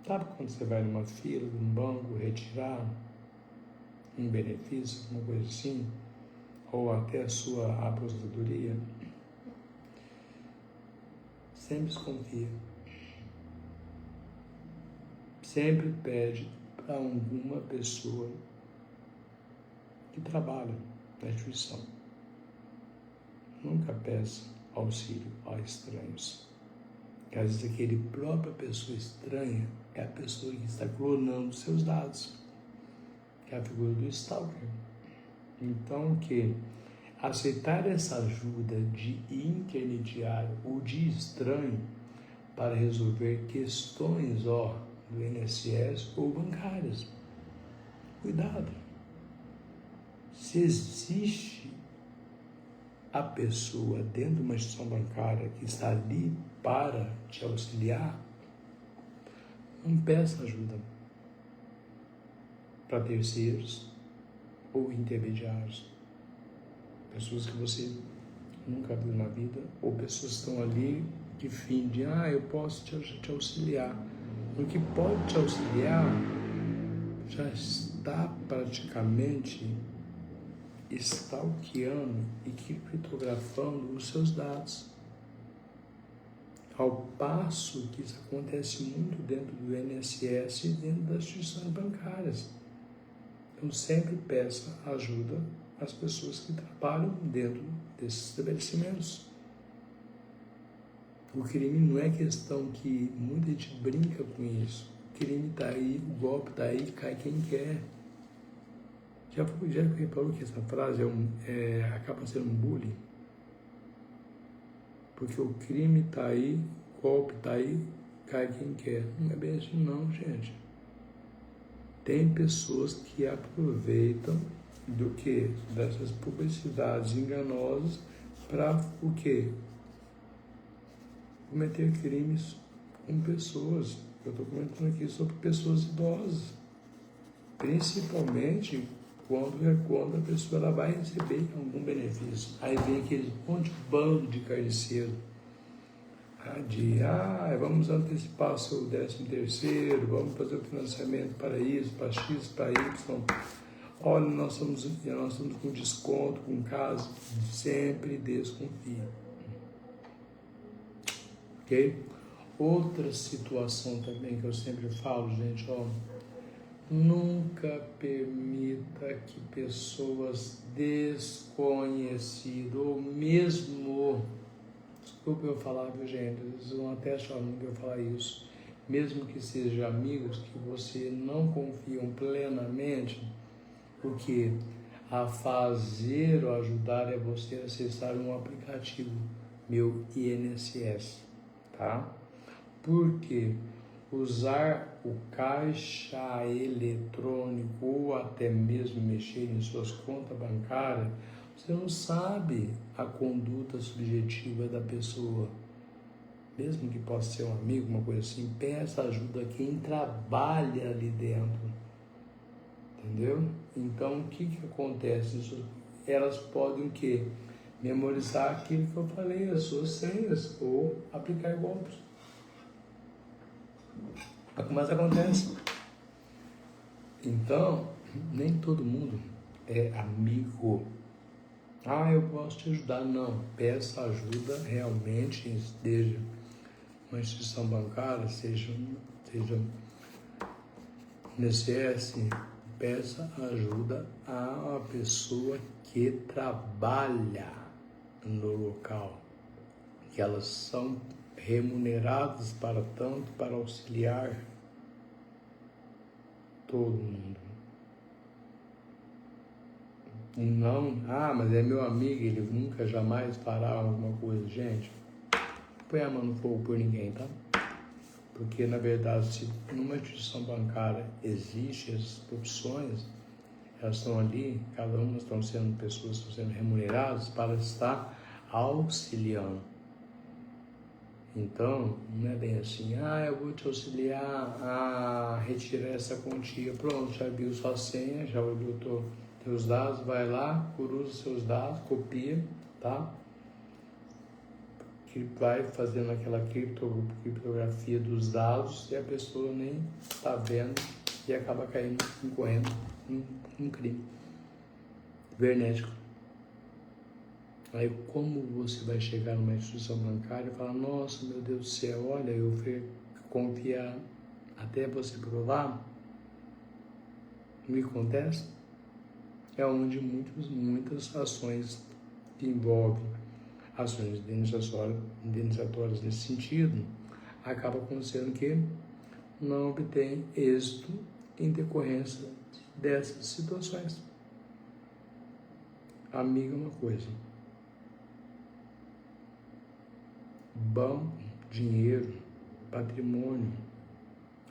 Sabe quando você vai numa fila de um banco retirar um benefício, alguma coisa assim, ou até a sua aposentadoria? sempre desconfia. Sempre pede para alguma pessoa que trabalha na instituição. Nunca peça auxílio a estranhos. Porque às vezes aquele própria pessoa estranha é a pessoa que está clonando seus dados, que é a figura do stalker. Então, que aceitar essa ajuda de intermediário ou de estranho para resolver questões do INSS ou bancárias. Cuidado. Se existe a pessoa dentro de uma instituição bancária que está ali para te auxiliar, não peça ajuda para terceiros ou intermediários. Pessoas que você nunca viu na vida, ou pessoas que estão ali de fim de, eu posso te auxiliar. O que pode te auxiliar já está praticamente stalkeando e criptografando os seus dados. Ao passo que isso acontece muito dentro do INSS e dentro das instituições bancárias. Então sempre peça ajuda às pessoas que trabalham dentro desses estabelecimentos. O crime não é questão que muita gente brinca com isso. O crime está aí, o golpe está aí, cai quem quer. Já reparou que essa frase acaba sendo um bullying? Porque o crime está aí, o golpe está aí, cai quem quer. Não é bem assim não, gente. Tem pessoas que aproveitam do que? Dessas publicidades enganosas para o quê? Cometer crimes com pessoas. Eu estou comentando aqui sobre pessoas idosas. Principalmente quando a pessoa ela vai receber algum benefício. Aí vem aquele monte de bando de carniceiro. Vamos antecipar o seu 13º, vamos fazer o financiamento para isso, para X, para Y. Olha, nós estamos com desconto, com caso. Sempre desconfie. Ok? Outra situação também que eu sempre falo, gente, nunca permita que pessoas desconhecidas, ou mesmo, desculpa eu falar, viu, gente, vocês vão até achar ruim que eu falar isso, mesmo que sejam amigos que você não confiam plenamente, porque a fazer ou ajudar é você acessar um aplicativo, meu INSS, tá? Porque usar o caixa eletrônico ou até mesmo mexer em suas contas bancárias, você não sabe a conduta subjetiva da pessoa. Mesmo que possa ser um amigo, uma coisa assim, peça ajuda a quem trabalha ali dentro. Entendeu? Então, o que acontece? Elas podem o quê? Memorizar aquilo que eu falei, as suas senhas, ou aplicar golpes. Mas acontece. Então, nem todo mundo é amigo. Eu posso te ajudar. Não, peça ajuda realmente, seja uma instituição bancária, seja INSS, peça ajuda a pessoa que trabalha no local, que elas são remuneradas para tanto, para auxiliar todo mundo. Não, mas é meu amigo, ele nunca jamais fará alguma coisa. Gente, põe a mão no fogo por ninguém, tá? Porque, na verdade, se numa instituição bancária existem essas profissões, elas estão ali, cada uma estão sendo pessoas, estão sendo remuneradas para estar auxiliando. Então, não é bem assim, eu vou te auxiliar a retirar essa quantia. Pronto, já viu sua senha, já viu teus dados, vai lá, cruza seus dados, copia, tá? Que vai fazendo aquela criptografia dos dados e a pessoa nem está vendo e acaba incorrendo um crime cibernético. Aí como você vai chegar numa instituição bancária e falar, nossa, meu Deus do céu, olha, eu fui confiar até você provar? O que acontece? É onde muitas ações que envolvem ações indenizatórias nesse sentido, acaba acontecendo que não obtém êxito em decorrência dessas situações. Amiga, uma coisa. Banco, dinheiro, patrimônio,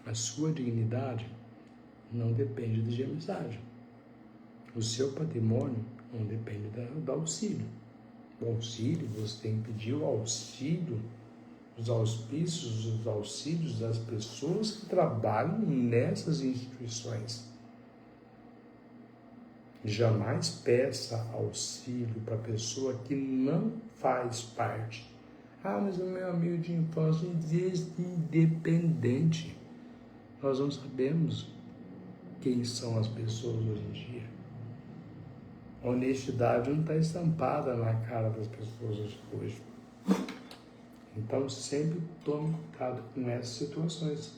a sua dignidade não depende de amizade. O seu patrimônio não depende do auxílio. O auxílio, você tem que pedir o auxílio, os auspícios, os auxílios das pessoas que trabalham nessas instituições. Jamais peça auxílio para pessoa que não faz parte. Ah, mas o meu amigo de infância existe independente. Nós não sabemos quem são as pessoas hoje em dia. A honestidade não está estampada na cara das pessoas hoje. Então, sempre tome cuidado com essas situações.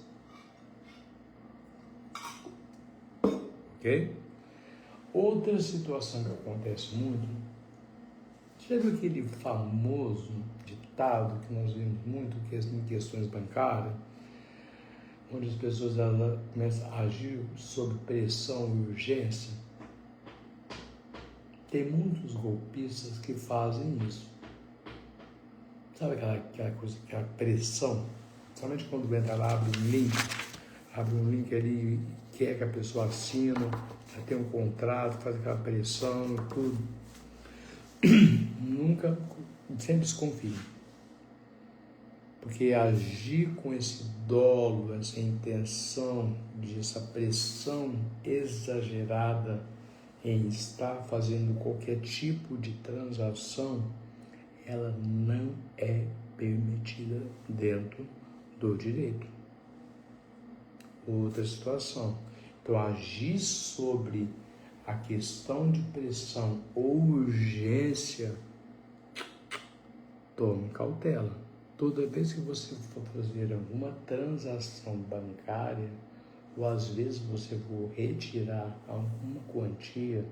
Ok? Outra situação que acontece muito, já viu aquele famoso ditado que nós vimos muito em questões bancárias, onde as pessoas começam a agir sob pressão e urgência? Tem muitos golpistas que fazem isso. Sabe aquela coisa, aquela pressão? Somente quando entra lá, abre um link ali, quer que a pessoa assina, já tem um contrato, faz aquela pressão e tudo. Nunca, sempre desconfie. Porque agir com esse dolo, essa intenção, essa pressão exagerada em estar fazendo qualquer tipo de transação, ela não é permitida dentro do direito. Outra situação. Então, agir sobre a questão de pressão ou urgência, tome cautela. Toda vez que você for fazer alguma transação bancária, ou às vezes você for retirar alguma quantia,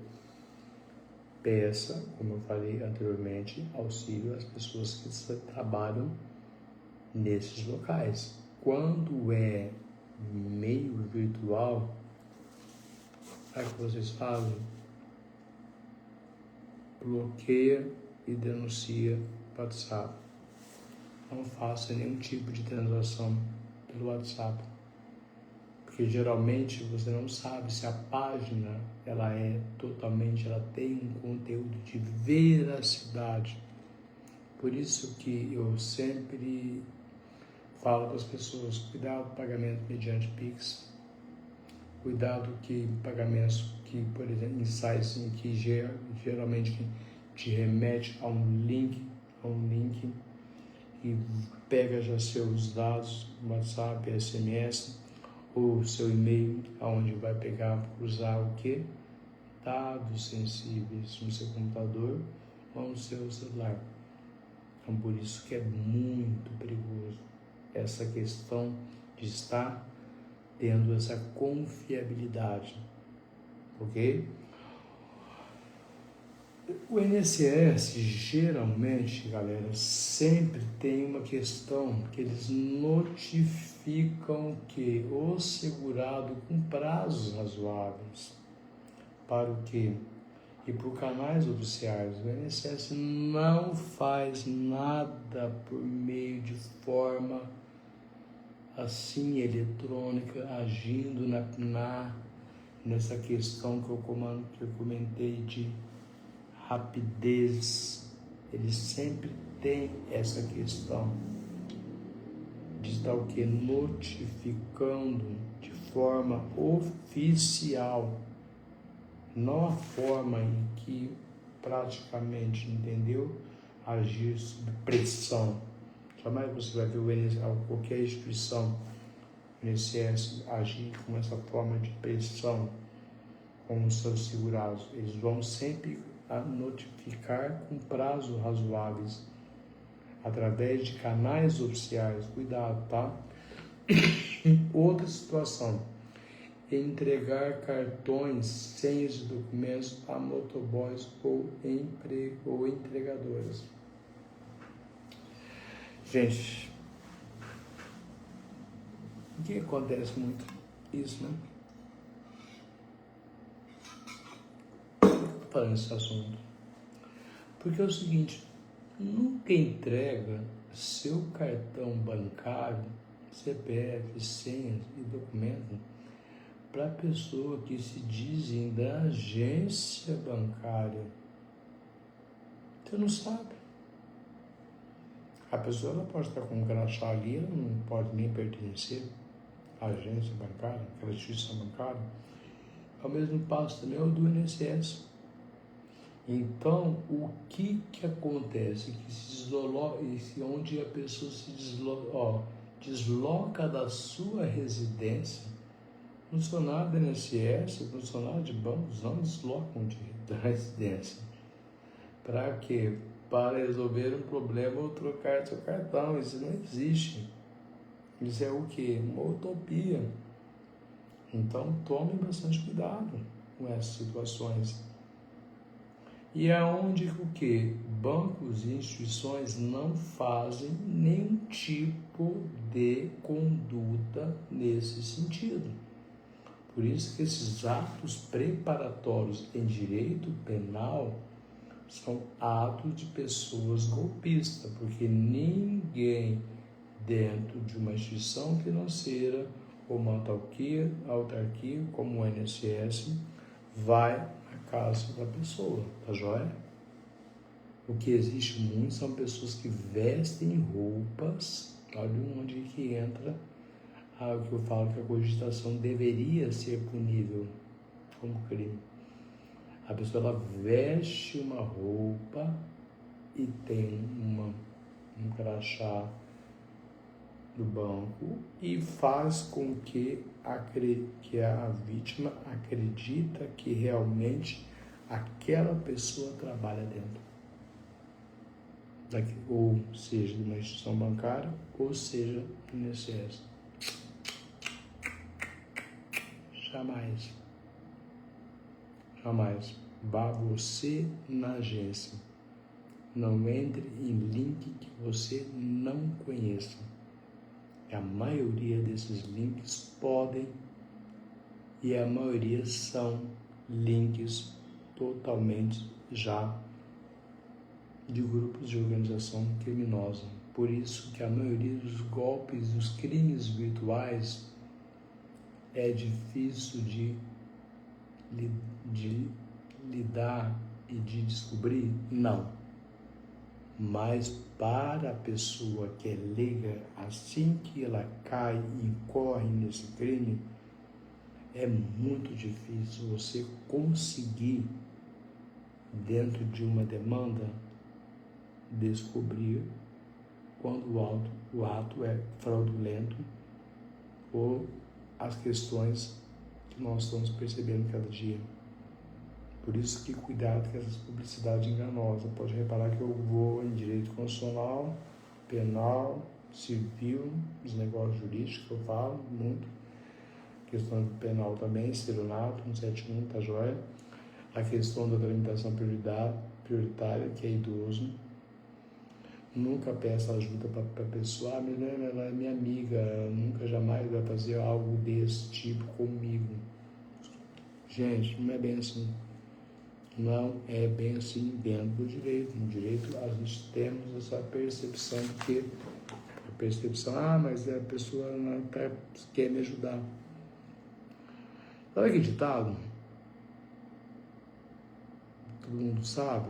peça, como eu falei anteriormente, auxílio às pessoas que trabalham nesses locais. Quando é meio virtual, sabe o que vocês fazem? Bloqueia e denuncia o WhatsApp. Não faça nenhum tipo de transação pelo WhatsApp, porque geralmente você não sabe se a página ela tem um conteúdo de veracidade. Por isso que eu sempre falo para as pessoas, cuidado com pagamento mediante Pix, cuidado que pagamentos que, por exemplo, em sites em que geralmente te remete a um link e pega já seus dados, WhatsApp, SMS, ou seu e-mail, aonde vai pegar, cruzar o quê? Dados sensíveis no seu computador ou no seu celular. Então, por isso que é muito perigoso essa questão de estar tendo essa confiabilidade, ok? O INSS, geralmente, galera, sempre tem uma questão que eles notificam que o segurado com prazos razoáveis para o quê? E para os canais oficiais. O INSS não faz nada por meio de forma assim eletrônica, agindo nessa questão que eu comentei de rapidez. Eles sempre têm essa questão de estar o que? Notificando de forma oficial, não a forma em que praticamente, entendeu? Agir sob pressão. Jamais você vai ver o INSS, qualquer instituição, o INSS, agir com essa forma de pressão com os seus segurados. Eles vão sempre a notificar com prazos razoáveis através de canais oficiais. Cuidado, tá? Outra situação, entregar cartões, senhas e documentos a motoboys ou entregadores. Gente, o que acontece muito? Isso, né? Falando nesse assunto. Porque é o seguinte, nunca entrega seu cartão bancário, CPF, senhas e documento para pessoa que se dizem da agência bancária. Você não sabe. A pessoa ela pode estar com um crachá ali, ela não pode nem pertencer à agência bancária, àquela instituição bancária. Ao mesmo passo também é o do INSS. Então, o que acontece? Que onde a pessoa se desloca da sua residência, funcionário do INSS, funcionário de bancos não deslocam da residência. Para quê? Para resolver um problema ou trocar seu cartão. Isso não existe. Isso é o quê? Uma utopia. Então, tome bastante cuidado com essas situações. E é onde o quê? Bancos e instituições não fazem nenhum tipo de conduta nesse sentido. Por isso que esses atos preparatórios em direito penal são atos de pessoas golpistas, porque ninguém dentro de uma instituição financeira ou uma autarquia como o INSS vai à casa da pessoa, tá joia? O que existe muito são pessoas que vestem roupas, olha onde que entra o que eu falo que a cogitação deveria ser punível como crime. A pessoa ela veste uma roupa e tem um crachá do banco e faz com que a vítima acredita que realmente aquela pessoa trabalha dentro. Ou seja, de uma instituição bancária, ou seja, do INSS. Jamais vá você na agência. Não entre em link que você não conheça. A maioria desses links podem, e a maioria são links totalmente já de grupos de organização criminosa. Por isso que a maioria dos golpes, dos crimes virtuais, é difícil de lidar e de descobrir? Não. Mas para a pessoa que é leiga, assim que ela cai e incorre nesse crime, é muito difícil você conseguir, dentro de uma demanda, descobrir quando o ato é fraudulento ou as questões que nós estamos percebendo cada dia. Por isso que cuidado com essas publicidades enganosas. Pode reparar que eu vou em direito constitucional, penal, civil, os negócios jurídicos que eu falo muito. Questão penal também, estelionato, 171, tá joia? A questão da tramitação prioritária, que é idoso. Nunca peça ajuda para a pessoa, mas ela é minha amiga, nunca jamais vai fazer algo desse tipo comigo. Gente, não é bem assim. Não é bem assim dentro do direito. No direito, a gente temos essa percepção que mas a pessoa não quer me ajudar. Sabe que ditado? Todo mundo sabe.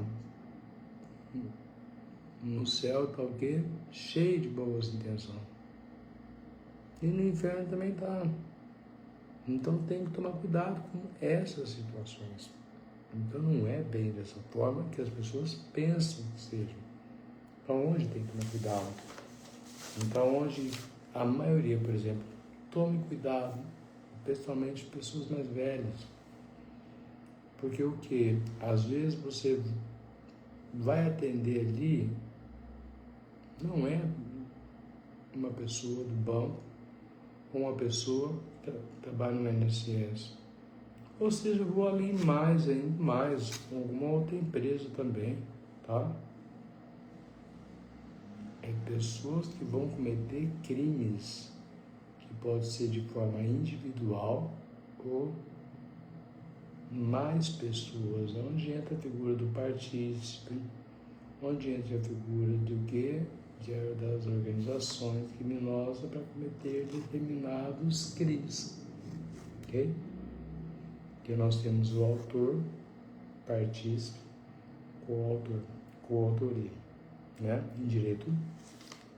No céu está o quê? Cheio de boas intenções. E no inferno também está. Então tem que tomar cuidado com essas situações. Então não é bem dessa forma que as pessoas pensam que seja. Então onde tem que tomar cuidado? Então onde a maioria, por exemplo, tome cuidado, principalmente pessoas mais velhas. Porque o que? Às vezes você vai atender ali, não é uma pessoa do banco ou uma pessoa que trabalha no INSS. Ou seja, eu vou ali ainda mais, com alguma outra empresa também, tá? É pessoas que vão cometer crimes, que pode ser de forma individual ou mais pessoas, onde entra a figura do partícipe, onde entra a figura do quê? Das organizações criminosas para cometer determinados crimes, ok? Que nós temos o autor, partícipe, coautor, coautoria, né? Em direito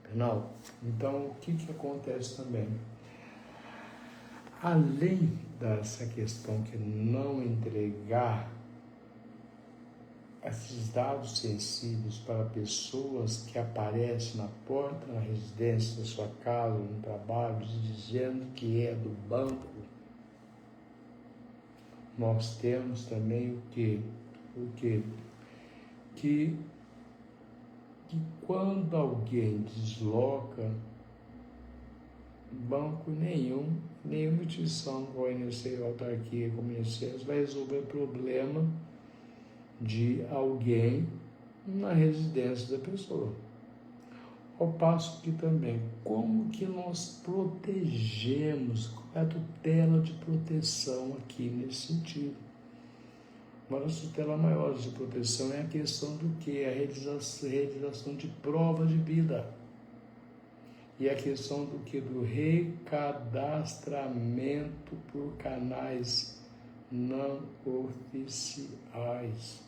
penal. Então, o que acontece também? Além dessa questão que não entregar esses dados sensíveis para pessoas que aparecem na porta, na residência, na sua casa, no trabalho, dizendo que é do banco, nós temos também o quê? Que quando alguém desloca, banco nenhuma instituição, como a INSS, a autarquia, como a INSS, vai resolver o problema de alguém na residência da pessoa. Ao passo que também, como que nós protegemos, qual é a tutela de proteção aqui nesse sentido? Uma das tutelas maiores de proteção é a questão do que? A realização de prova de vida. E a questão do que? Do recadastramento por canais não oficiais.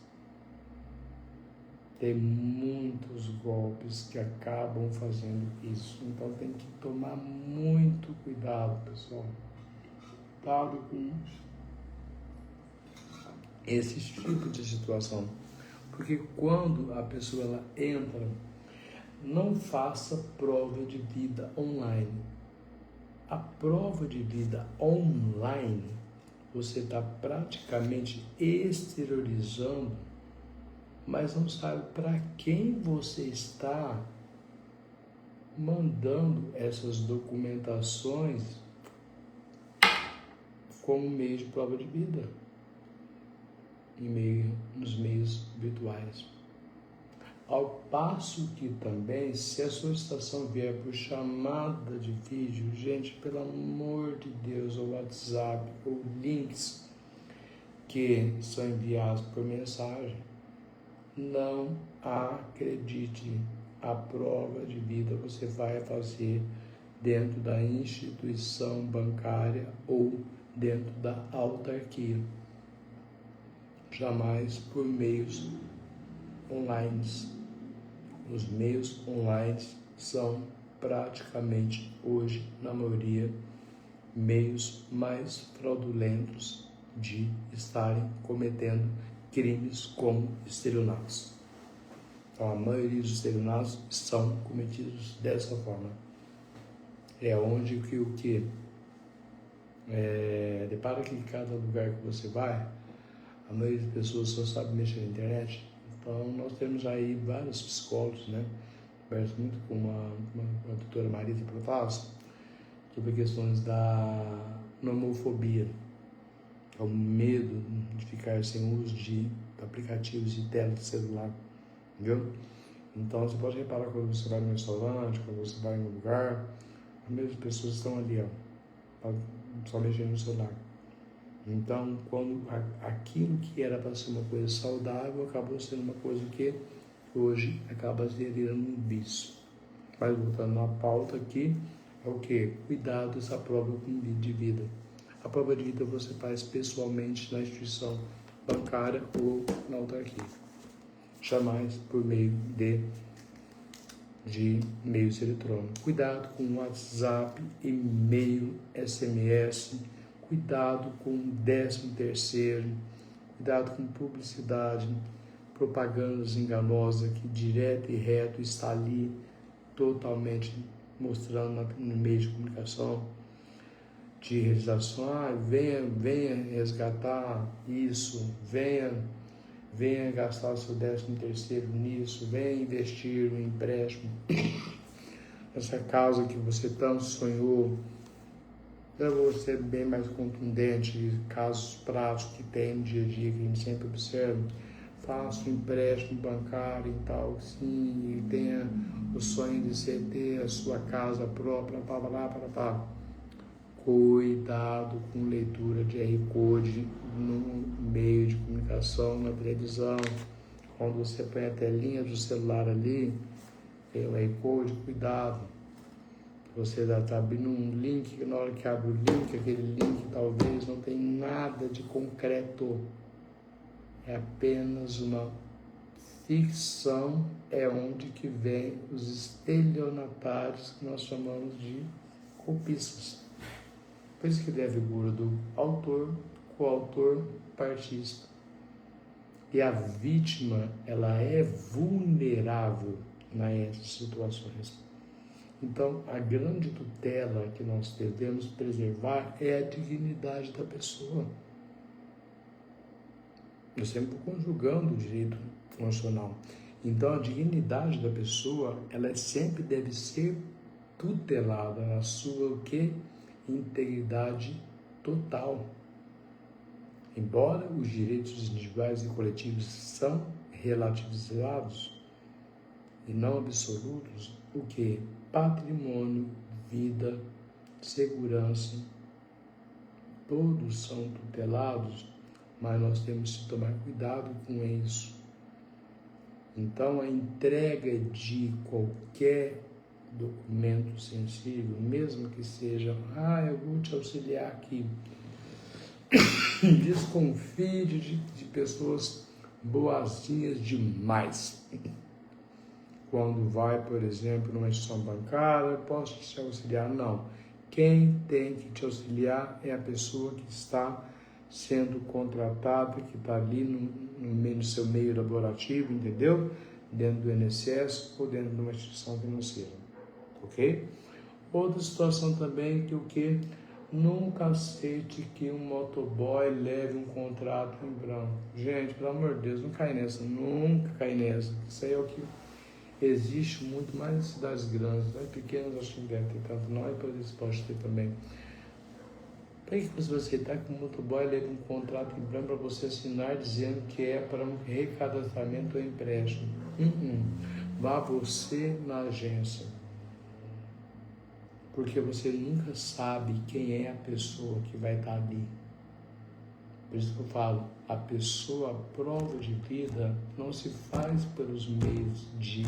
Tem muitos golpes que acabam fazendo isso. Então tem que tomar muito cuidado, pessoal. Cuidado com esse tipo de situação. Porque quando a pessoa ela entra, não faça prova de vida online. A prova de vida online, você está praticamente exteriorizando, mas não sabe para quem você está mandando essas documentações como meio de prova de vida, nos meios virtuais. Ao passo que também, se a solicitação vier por chamada de vídeo, gente, pelo amor de Deus, ou WhatsApp, ou links que são enviados por mensagem, não acredite. A prova de vida você vai fazer dentro da instituição bancária ou dentro da autarquia, jamais por meios online. Os meios online são praticamente hoje, na maioria, meios mais fraudulentos de estarem cometendo crimes como estelionatos. Então, a maioria dos estelionatos são cometidos dessa forma. É onde depara que em cada lugar que você vai, a maioria das pessoas só sabe mexer na internet. Então, nós temos aí vários psicólogos, né? Converso muito com uma doutora Marisa Protasso sobre questões da nomofobia, que é o medo de ficar sem uso de aplicativos de tela de celular, entendeu? Então, você pode reparar quando você vai no restaurante, quando você vai em um lugar, as mesmas pessoas estão ali, só mexendo no celular. Então, quando aquilo que era para ser uma coisa saudável acabou sendo uma coisa que hoje acaba virando um vício. Mas voltando na pauta aqui, é o que? Cuidado dessa prova de vida. A prova de vida você faz pessoalmente na instituição bancária ou na autarquia. Jamais por meio de meios eletrônicos. Cuidado com WhatsApp, e-mail, SMS. Cuidado com 13º, cuidado com publicidade, propagandas enganosas que direto e reto está ali totalmente mostrando no meio de comunicação, de realização, venha resgatar isso, venha gastar o seu 13º nisso, venha investir no empréstimo, essa causa que você tanto sonhou. Eu vou ser bem mais contundente, casos práticos que tem no dia a dia, que a gente sempre observa. Faça um empréstimo bancário e tal, sim, e tenha o sonho de você ter a sua casa própria, pá. Cuidado com leitura de R Code no meio de comunicação, na televisão. Quando você põe a telinha do celular ali, tem o R Code, cuidado. Você está abrindo um link, na hora que abre o link, aquele link talvez não tem nada de concreto. É apenas uma ficção, é onde que vem os estelionatários que nós chamamos de copistas. Por isso que deve figura do autor, coautor, partista. E a vítima, ela é vulnerável nessas situações. Então, a grande tutela que nós devemos preservar é a dignidade da pessoa. Eu sempre conjugando o direito nacional. Então, a dignidade da pessoa, ela sempre deve ser tutelada na sua o quê? Integridade total. Embora os direitos individuais e coletivos são relativizados e não absolutos, o que? Patrimônio, vida, segurança, todos são tutelados, mas nós temos que tomar cuidado com isso. Então, a entrega de qualquer documento sensível, mesmo que seja, eu vou te auxiliar aqui, desconfie de pessoas boazinhas demais. Quando vai, por exemplo, numa instituição bancária, posso te auxiliar? Não. Quem tem que te auxiliar é a pessoa que está sendo contratada, que está ali no seu meio laborativo, entendeu? Dentro do INSS ou dentro de uma instituição financeira, ok? Outra situação também que o que? Nunca aceite que um motoboy leve um contrato em branco. Gente, pelo amor de Deus, não cai nessa, nunca cai nessa. Isso aí é o que existe muito mais em cidades grandes, né? Pequenas acho que não deve ter tanto, não, e por isso pode ter também. Para que você aceitar que o motoboy leve um contrato em branco para você assinar dizendo que é para um recadastramento ou empréstimo? Vá você na agência. Porque você nunca sabe quem é a pessoa que vai estar ali. Por isso que eu falo, a pessoa, a prova de vida não se faz pelos meios de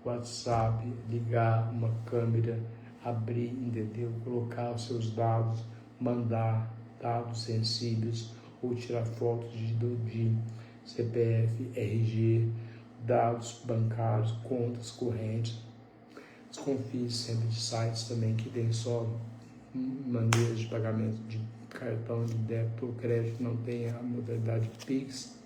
WhatsApp, ligar uma câmera, abrir, entendeu? Colocar os seus dados, mandar dados sensíveis ou tirar fotos de CPF, RG, dados bancários, contas correntes. Desconfie sempre de sites também que tem só maneiras de pagamento de cartão de débito ou crédito, não tem a modalidade Pix,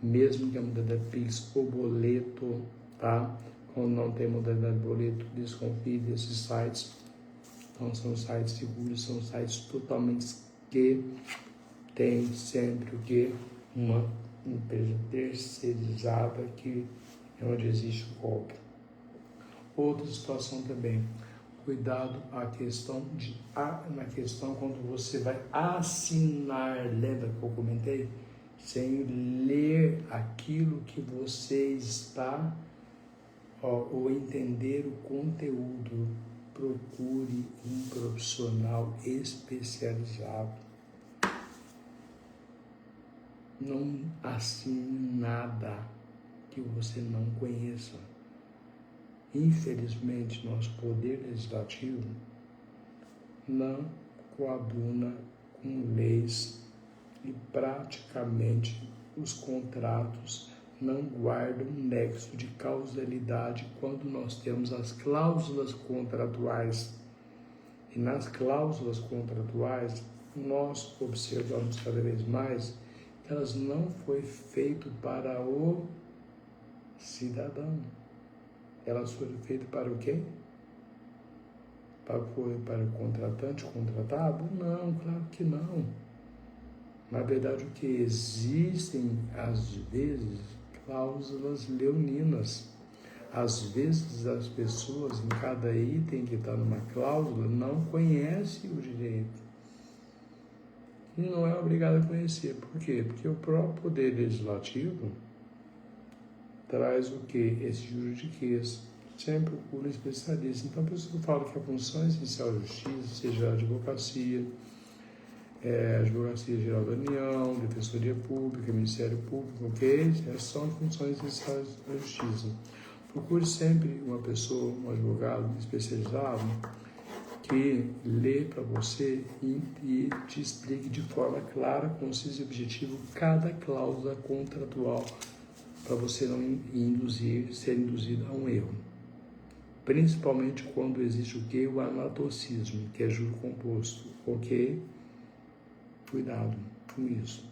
mesmo que a modalidade Pix ou boleto, tá? Quando não tem modalidade boleto, desconfie desses sites. Não são sites seguros, são sites totalmente que tem sempre o que? Uma empresa terceirizada que é onde existe o golpe. Outra situação também, cuidado na questão quando você vai assinar, lembra que eu comentei? Sem ler aquilo que você está, ou entender o conteúdo, procure um profissional especializado. Não assine nada que você não conheça. Infelizmente, nosso poder legislativo não coaduna com leis e praticamente os contratos não guardam um nexo de causalidade quando nós temos as cláusulas contratuais. E nas cláusulas contratuais, nós observamos cada vez mais que elas não foi feito para o cidadão. Elas foram feitas para o quê? para o contratante, o contratado? Não, claro que não. Na verdade, o que existem, às vezes, cláusulas leoninas. Às vezes, as pessoas, em cada item que está numa cláusula, não conhecem o direito. E não é obrigado a conhecer. Por quê? Porque o próprio Poder Legislativo traz o quê? Esse juridiquês. Sempre procura um especialista. Então, por isso que eu falo que a função essencial da justiça, seja a advocacia, Advocacia Geral da União, Defensoria Pública, Ministério Público, ok? Essas são funções essenciais da justiça. Procure sempre uma pessoa, um advogado especializado que lê para você e te explique de forma clara, concisa e objetiva cada cláusula contratual para você não ser induzido a um erro. Principalmente quando existe o que? O anatocismo, que é juro composto, ok? Cuidado com isso.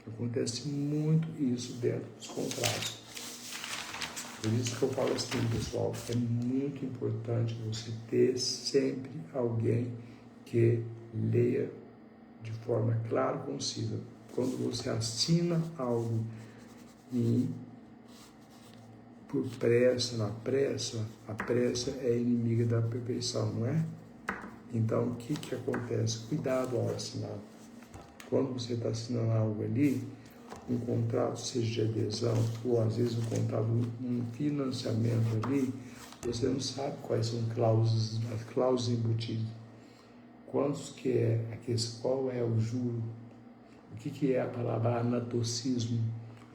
Acontece muito isso dentro dos contratos. Por isso que eu falo assim, pessoal, é muito importante você ter sempre alguém que leia de forma clara e concisa. Quando você assina algo e por pressa, na pressa, a pressa é inimiga da perfeição, não é? Então, o que acontece? Cuidado ao assinar. Quando você está assinando algo ali, um contrato, seja de adesão, ou às vezes um contrato, um financiamento ali, você não sabe quais são as cláusulas embutidas. Quantos que é, qual é o juro, o que é a palavra anatocismo,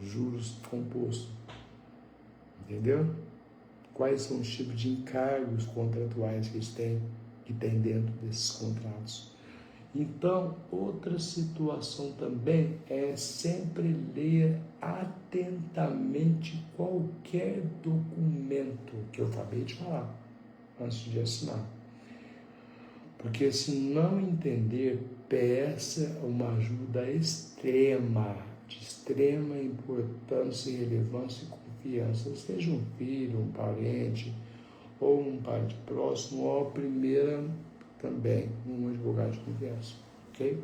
juros composto, entendeu? Quais são os tipos de encargos contratuais que tem dentro desses contratos. Então, outra situação também é sempre ler atentamente qualquer documento que eu acabei de falar, antes de assinar. Porque se não entender, peça uma ajuda extrema, de extrema importância, relevância e confiança, seja um filho, um parente, ou um parente próximo, ou a primeira também, um advogado de confiança, ok?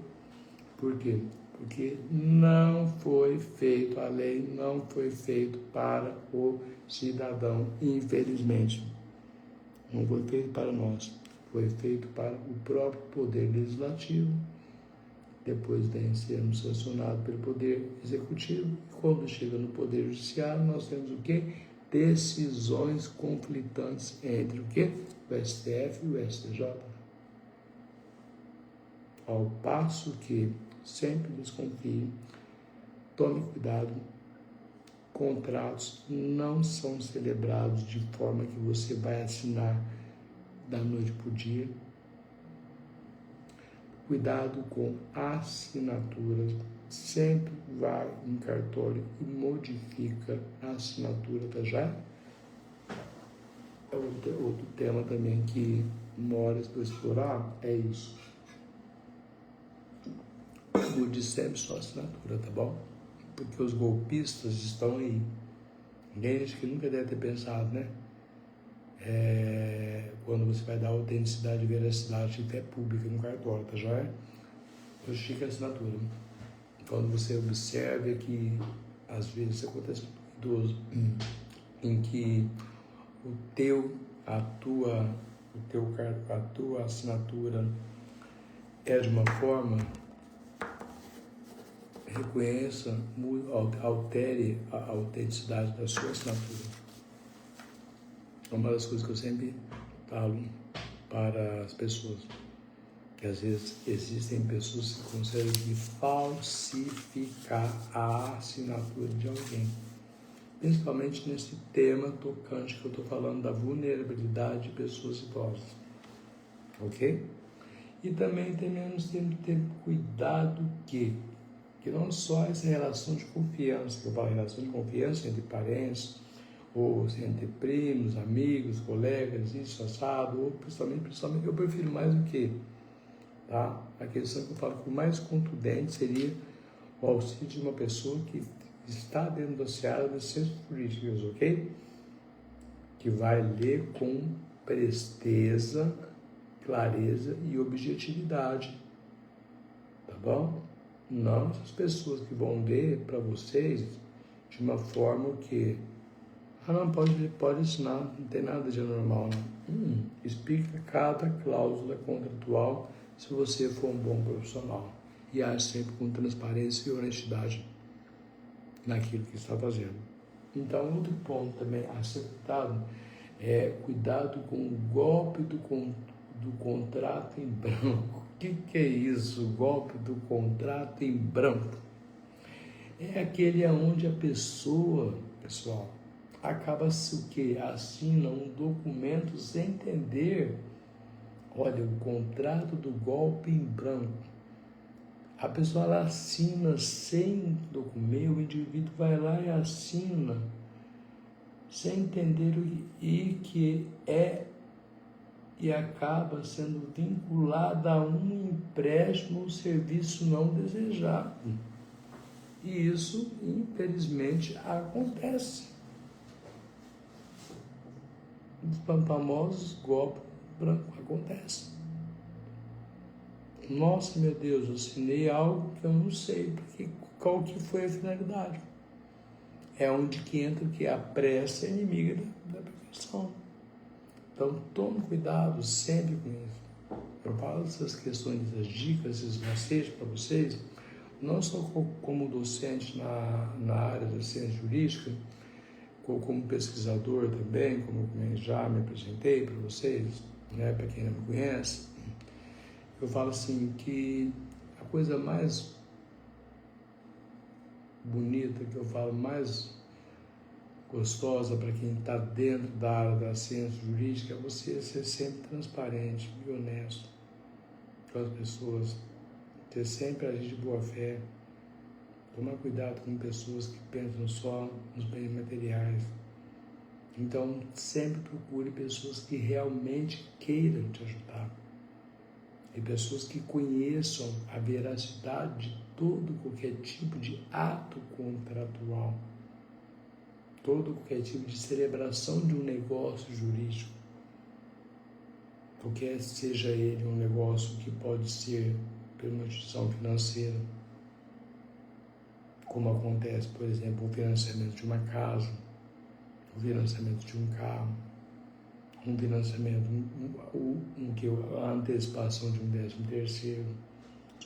Por quê? Porque não foi feito, a lei não foi feita para o cidadão, infelizmente. Não foi feito para nós, foi feito para o próprio Poder Legislativo, depois de sermos sancionados pelo Poder Executivo, e quando chega no Poder Judiciário, nós temos o quê? Decisões conflitantes entre o quê? O STF e o STJ. Ao passo que sempre desconfie, tome cuidado, contratos não são celebrados de forma que você vai assinar da noite para o dia. Cuidado com assinaturas, sempre vai em cartório e modifica a assinatura, tá já? Outro tema também que mora para explorar é isso. Mude sempre sua assinatura, tá bom? Porque os golpistas estão aí. Ninguém acho que nunca deve ter pensado, né? Quando você vai dar autenticidade e veracidade de fé pública no cartório, tá já? Justifica a assinatura. Quando você observa que às vezes acontece com o idoso, em que a tua assinatura é de uma forma, reconheça, altere a autenticidade da sua assinatura. É uma das coisas que eu sempre falo para as pessoas, que às vezes existem pessoas que conseguem falsificar a assinatura de alguém, principalmente nesse tema tocante que eu estou falando da vulnerabilidade de pessoas idosas, ok? E também temos que ter cuidado que não só essa relação de confiança, que eu falo, relação de confiança entre parentes, ou entre primos, amigos, colegas, isso, assado, ou principalmente, eu prefiro mais o que, tá? A questão que eu falo que o mais contundente seria o auxílio de uma pessoa que está dentro da seara das ciências políticas, ok? Que vai ler com presteza, clareza e objetividade, tá bom? Não essas pessoas que vão ler para vocês de uma forma que não pode ensinar, não tem nada de anormal, não. Explica cada cláusula contratual se você for um bom profissional e age sempre com transparência e honestidade naquilo que está fazendo. Então, outro ponto também a ser cuidado é cuidado com o golpe do contrato em branco. O que é isso, o golpe do contrato em branco? É aquele onde a pessoa, pessoal, acaba-se o que? Assina um documento sem entender. Olha, o contrato do golpe em branco. A pessoa ela assina sem documento, o indivíduo vai lá e assina sem entender e que é e acaba sendo vinculada a um empréstimo ou serviço não desejado. E isso, infelizmente, acontece. Os famosos golpes brancos acontecem. Nossa, meu Deus, eu assinei algo que eu não sei, porque qual que foi a finalidade? É onde que entra que a pressa é inimiga da perfeição. Então, tome cuidado sempre com isso. Eu falo essas questões, essas dicas, esses macetes para vocês, não só como docente na área da ciência jurídica, como pesquisador também, como eu já me apresentei para vocês, né, para quem não me conhece. Eu falo assim que a coisa mais bonita, que eu falo mais gostosa para quem está dentro da área da ciência jurídica é você ser sempre transparente e honesto com as pessoas, ter sempre agir de boa fé, tomar cuidado com pessoas que pensam só nos bens materiais. Então, sempre procure pessoas que realmente queiram te ajudar. E pessoas que conheçam a veracidade de todo qualquer tipo de ato contratual, todo qualquer tipo de celebração de um negócio jurídico, qualquer seja ele um negócio que pode ser por uma instituição financeira, como acontece, por exemplo, o financiamento de uma casa, o financiamento de um carro, um financiamento, a antecipação de um 13º,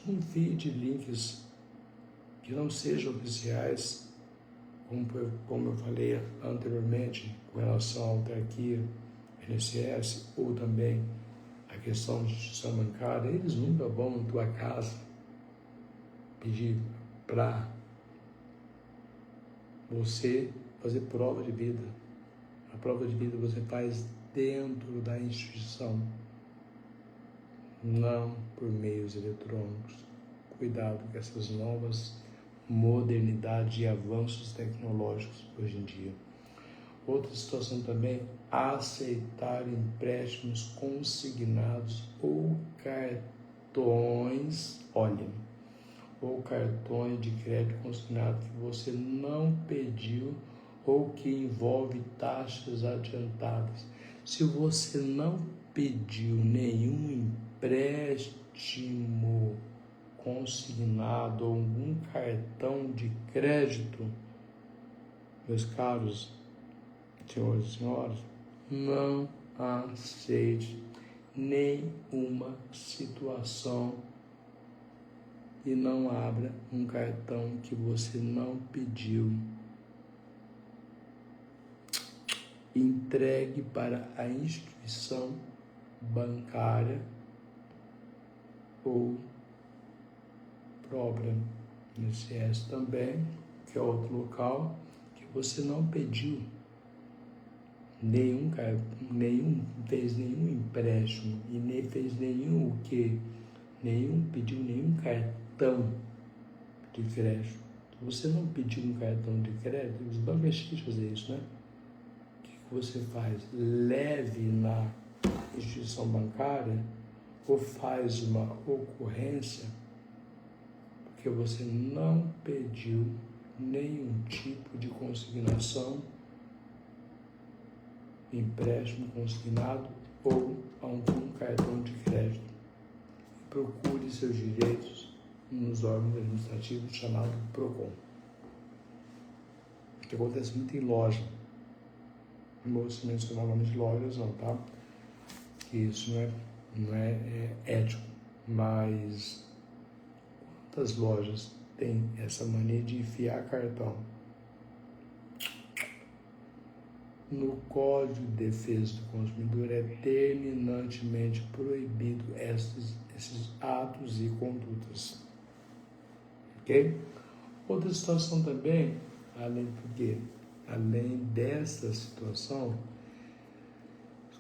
um fio de links que não sejam oficiais, como eu falei anteriormente, com relação à autarquia, INSS, ou também a questão de instituição bancária, eles nunca vão na tua casa pedir para você fazer prova de vida. A prova de vida você faz dentro da instituição, não por meios eletrônicos. Cuidado com essas novas modernidades e avanços tecnológicos hoje em dia. Outra situação também, aceitar empréstimos consignados ou cartões, ou cartões de crédito consignado que você não pediu ou que envolve taxas adiantadas. Se você não pediu nenhum empréstimo consignado ou algum cartão de crédito, meus caros senhores e senhoras, não aceite nenhuma situação e não abra um cartão que você não pediu. Entregue para a instituição bancária ou própria INSS também, que é outro local, que você não pediu fez nenhum empréstimo e nem fez pediu nenhum cartão de crédito. Se você não pediu um cartão de crédito, os bancos é difícil fazer isso, né? O que você faz? Leve na instituição bancária ou faz uma ocorrência porque você não pediu nenhum tipo de consignação, empréstimo consignado ou a um cartão de crédito. Procure seus direitos nos órgãos administrativos chamados PROCON. O que acontece muito em loja. Não vou mencionar o nome de lojas não, tá? Que isso não é ético. Mas quantas lojas têm essa mania de enfiar cartão? No Código de Defesa do Consumidor é terminantemente proibido esses atos e condutas. Ok? Outra situação também, além dessa situação,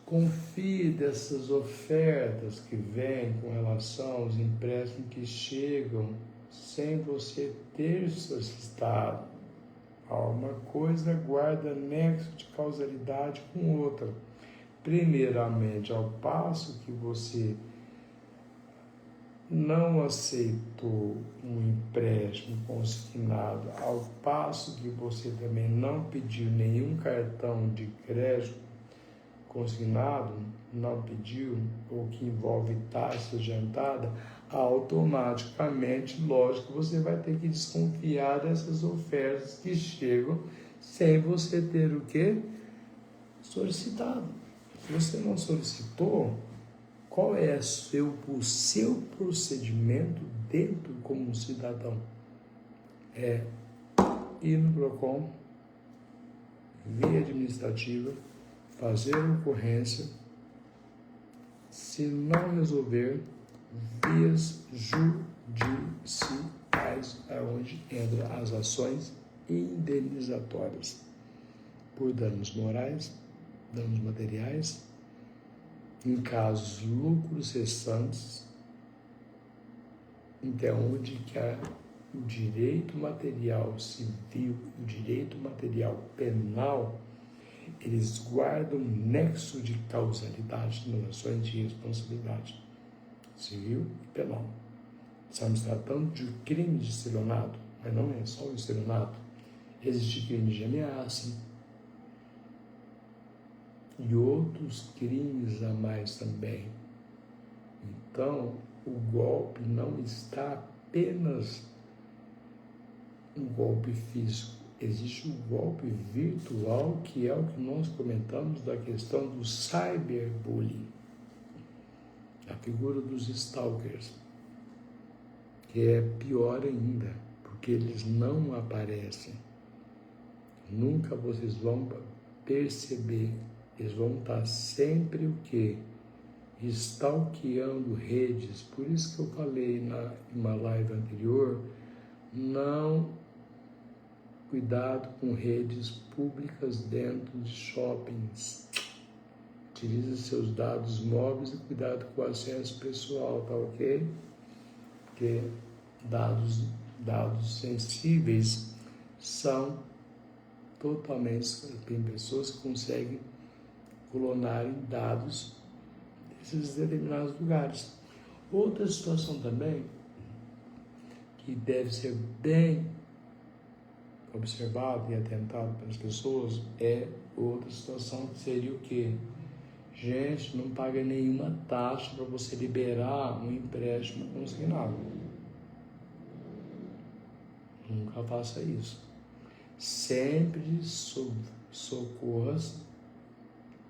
confie dessas ofertas que vêm com relação aos empréstimos que chegam sem você ter solicitado. Uma coisa guarda nexo de causalidade com outra. Primeiramente, ao passo que você não aceitou um empréstimo consignado, ao passo que você também não pediu nenhum cartão de crédito consignado, não pediu, ou que envolve taxa adiantada, automaticamente, lógico, você vai ter que desconfiar dessas ofertas que chegam sem você ter o quê? Solicitado. Se você não solicitou, qual é o seu procedimento dentro como um cidadão? É ir no PROCON, via administrativa, fazer ocorrência, se não resolver, vias judiciais, onde entram as ações indenizatórias por danos morais, danos materiais, em casos lucros cessantes, então onde que o direito material civil, o direito material penal, eles guardam nexo de causalidade nas ações de responsabilidade civil e penal. Estamos tratando de crime de estelionato, mas não é só o estelionato. Existe crime de ameaça e outros crimes a mais também. Então, o golpe não está apenas um golpe físico. Existe um golpe virtual, que é o que nós comentamos da questão do cyberbullying, a figura dos stalkers, que é pior ainda, porque eles não aparecem. Nunca vocês vão perceber, eles vão estar sempre o quê? Stalkeando redes. Por isso que eu falei em uma live anterior, cuidado com redes públicas dentro de shoppings. Utilize seus dados móveis e cuidado com o acesso pessoal, tá ok? Porque dados sensíveis são totalmente... Tem pessoas que conseguem clonar dados desses determinados lugares. Outra situação também que deve ser bem observado e atentado pelas pessoas é outra situação, que seria o quê? Gente, não paga nenhuma taxa para você liberar um empréstimo consignado. Nunca faça isso. Sempre socorra-se,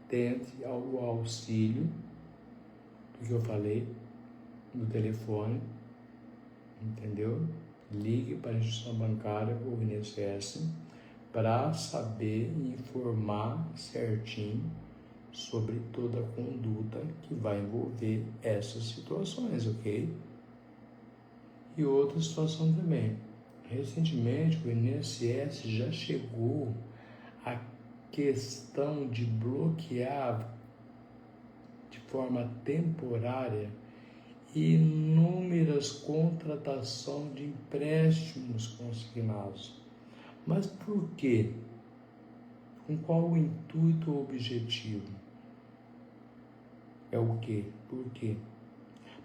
tente ao auxílio do que eu falei, do telefone, entendeu? Ligue para a instituição bancária ou INSS para saber e informar certinho sobre toda a conduta que vai envolver essas situações, ok? E outra situação também. Recentemente, o INSS já chegou à questão de bloquear de forma temporária inúmeras contratações de empréstimos consignados. Mas por quê? Com qual o intuito ou objetivo? É o quê? Por quê?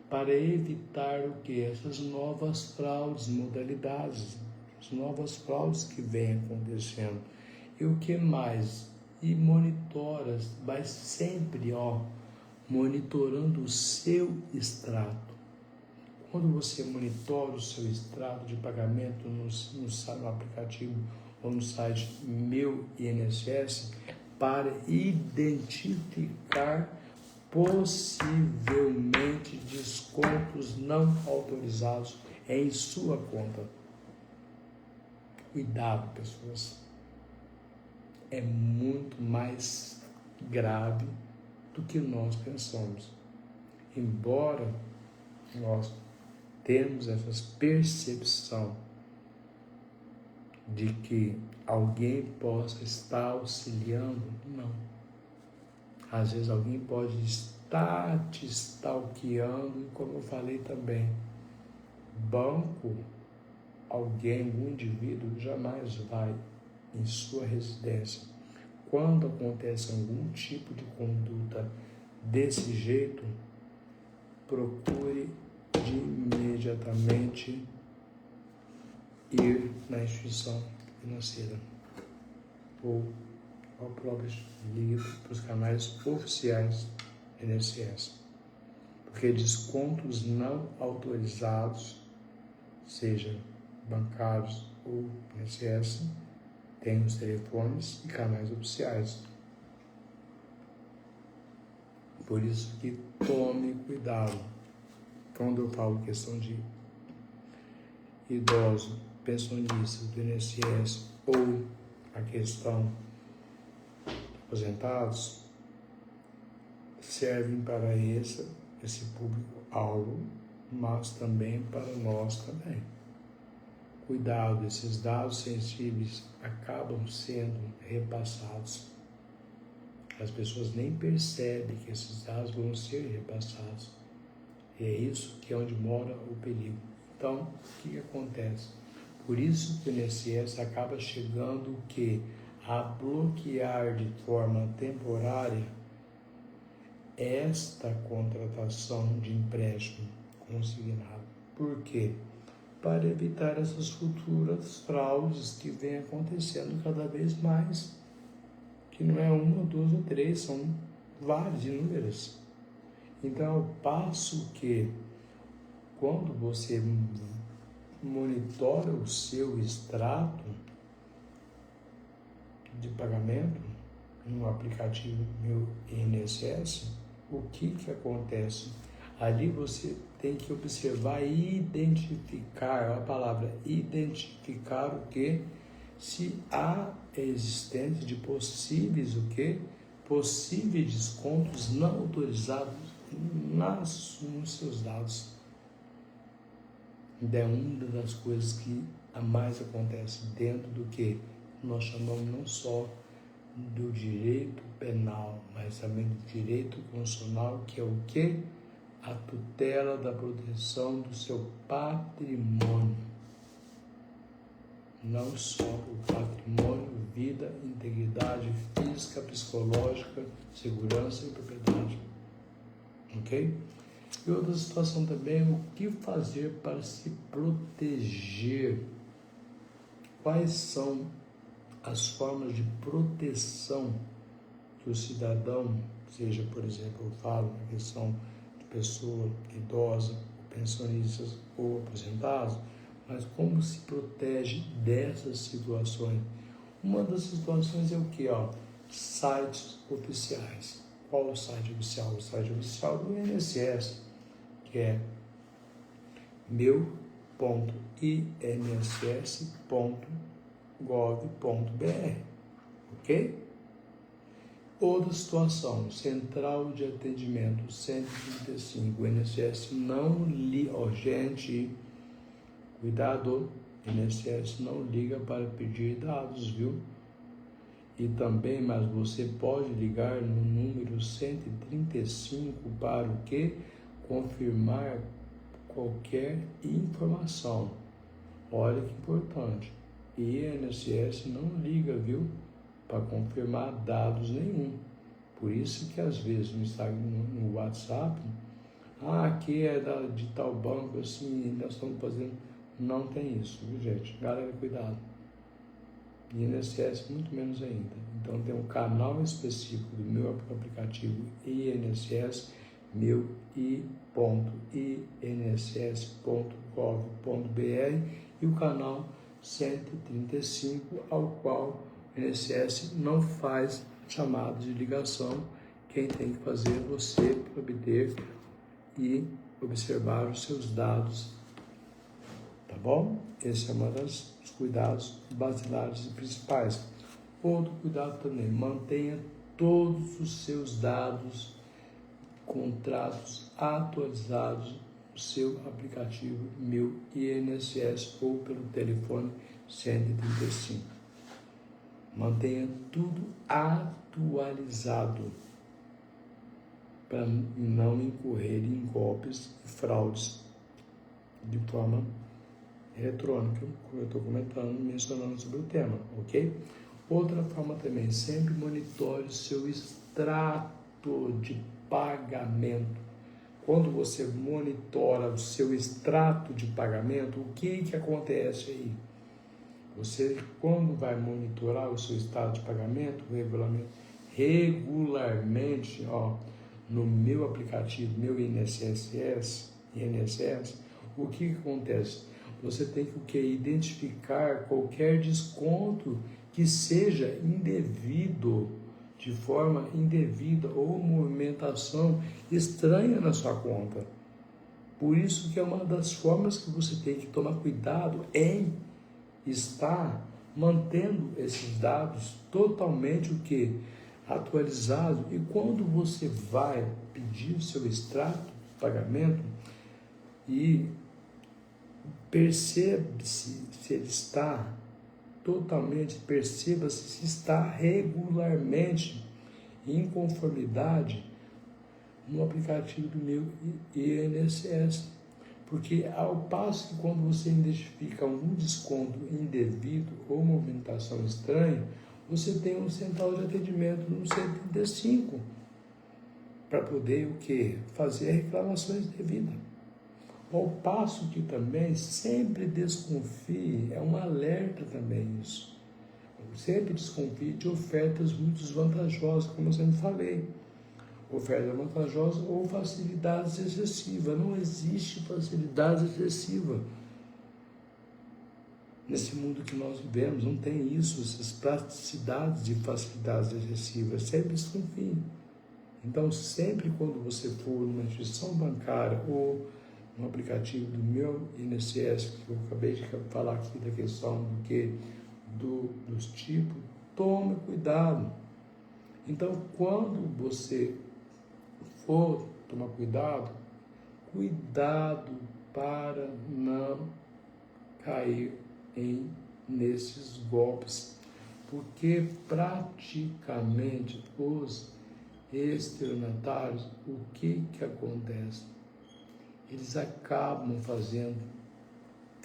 Para evitar o quê? Essas novas fraudes, modalidades, as novas fraudes que vêm acontecendo. E o que mais? E monitora, vai sempre, monitorando o seu extrato. Quando você monitora o seu extrato de pagamento no aplicativo ou no site Meu INSS, para identificar possivelmente descontos não autorizados em sua conta. Cuidado, pessoas. É muito mais grave do que nós pensamos. Embora nós temos essa percepção de que alguém possa estar auxiliando, não. Às vezes alguém pode estar te stalkeando, e como eu falei também, banco, alguém, um indivíduo jamais vai em sua residência. Quando acontece algum tipo de conduta desse jeito, procure de imediatamente ir na instituição financeira ou ao próprio ligue para os canais oficiais do INSS, porque descontos não autorizados, seja bancários ou INSS, tem os telefones e canais oficiais. Por isso que tome cuidado. Quando eu falo questão de idosos, pensionistas do INSS ou a questão de aposentados, servem para esse público-alvo, mas também para nós também. Cuidado, esses dados sensíveis acabam sendo repassados. As pessoas nem percebem que esses dados vão ser repassados. E é isso que é onde mora o perigo. Então, o que acontece? Por isso que o INSS acaba chegando o quê? A bloquear de forma temporária esta contratação de empréstimo consignado. Por quê? Para evitar essas futuras fraudes que vêm acontecendo cada vez mais, que não é uma, duas ou três, são várias, inúmeras. Então, ao passo que, quando você monitora o seu extrato de pagamento no aplicativo Meu INSS, o que acontece? Ali você tem que observar e identificar, a palavra identificar o que? Se há existência de possíveis possíveis descontos não autorizados nos seus dados. É uma das coisas que a mais acontece dentro do que nós chamamos não só do direito penal, mas também do direito constitucional, que é o que? A tutela da proteção do seu patrimônio. Não só o patrimônio, vida, integridade física, psicológica, segurança e propriedade. Ok? E outra situação também, o que fazer para se proteger? Quais são as formas de proteção que o cidadão, seja, por exemplo, eu falo na questão de pessoa idosa, pensionistas ou aposentados, mas como se protege dessas situações? Uma das situações é o que? Sites oficiais. Qual o site oficial? O site oficial do INSS, que é meu.inss.gov.br, ok? Outra situação, Central de Atendimento 135, o INSS não liga, gente, cuidado, o INSS não liga para pedir dados, viu? E também, mas você pode ligar no número 135 para o quê? Confirmar qualquer informação. Olha que importante. E a INSS não liga, viu? Para confirmar dados nenhum. Por isso que às vezes no Instagram, no WhatsApp, aqui é de tal banco, assim, nós estamos fazendo. Não tem isso, viu, gente? Galera, cuidado. E INSS muito menos ainda. Então tem um canal específico do meu aplicativo INSS, meu i.inss.gov.br e o canal 135, ao qual o INSS não faz chamada de ligação. Quem tem que fazer é você para obter e observar os seus dados, tá bom? Esse é um dos cuidados basilares e principais. Outro cuidado também, mantenha todos os seus dados, contratos atualizados no seu aplicativo Meu INSS ou pelo telefone 135. Mantenha tudo atualizado para não incorrer em golpes e fraudes de forma eletrônica, como eu estou comentando, mencionando sobre o tema, ok? Outra forma também, sempre monitore o seu extrato de pagamento. Quando você monitora o seu extrato de pagamento, o que acontece aí? Você, quando vai monitorar o seu extrato de pagamento, regularmente, no meu aplicativo, meu INSS, o que acontece? Você tem que identificar qualquer desconto que seja indevido, de forma indevida ou movimentação estranha na sua conta. Por isso que é uma das formas que você tem que tomar cuidado em estar mantendo esses dados totalmente atualizados. E quando você vai pedir o seu extrato de pagamento e percebe-se se ele está totalmente, perceba-se se está regularmente em conformidade no aplicativo do meu INSS. Porque ao passo que quando você identifica algum desconto indevido ou movimentação estranha, você tem um central de atendimento no 135 para poder fazer reclamações devidas. Ao passo que também sempre desconfie, é um alerta também isso. Sempre desconfie de ofertas muito vantajosas, como eu sempre falei. Oferta vantajosa ou facilidades excessivas. Não existe facilidade excessiva nesse mundo que nós vivemos. Não tem isso, essas praticidades de facilidades excessivas. Sempre desconfie. Então, sempre quando você for numa instituição bancária ou no aplicativo do meu INSS, que eu acabei de falar aqui da questão dos tipos, tome cuidado. Então, quando você for tomar cuidado para não cair nesses golpes, porque praticamente os estelionatários, o que acontece? Eles acabam fazendo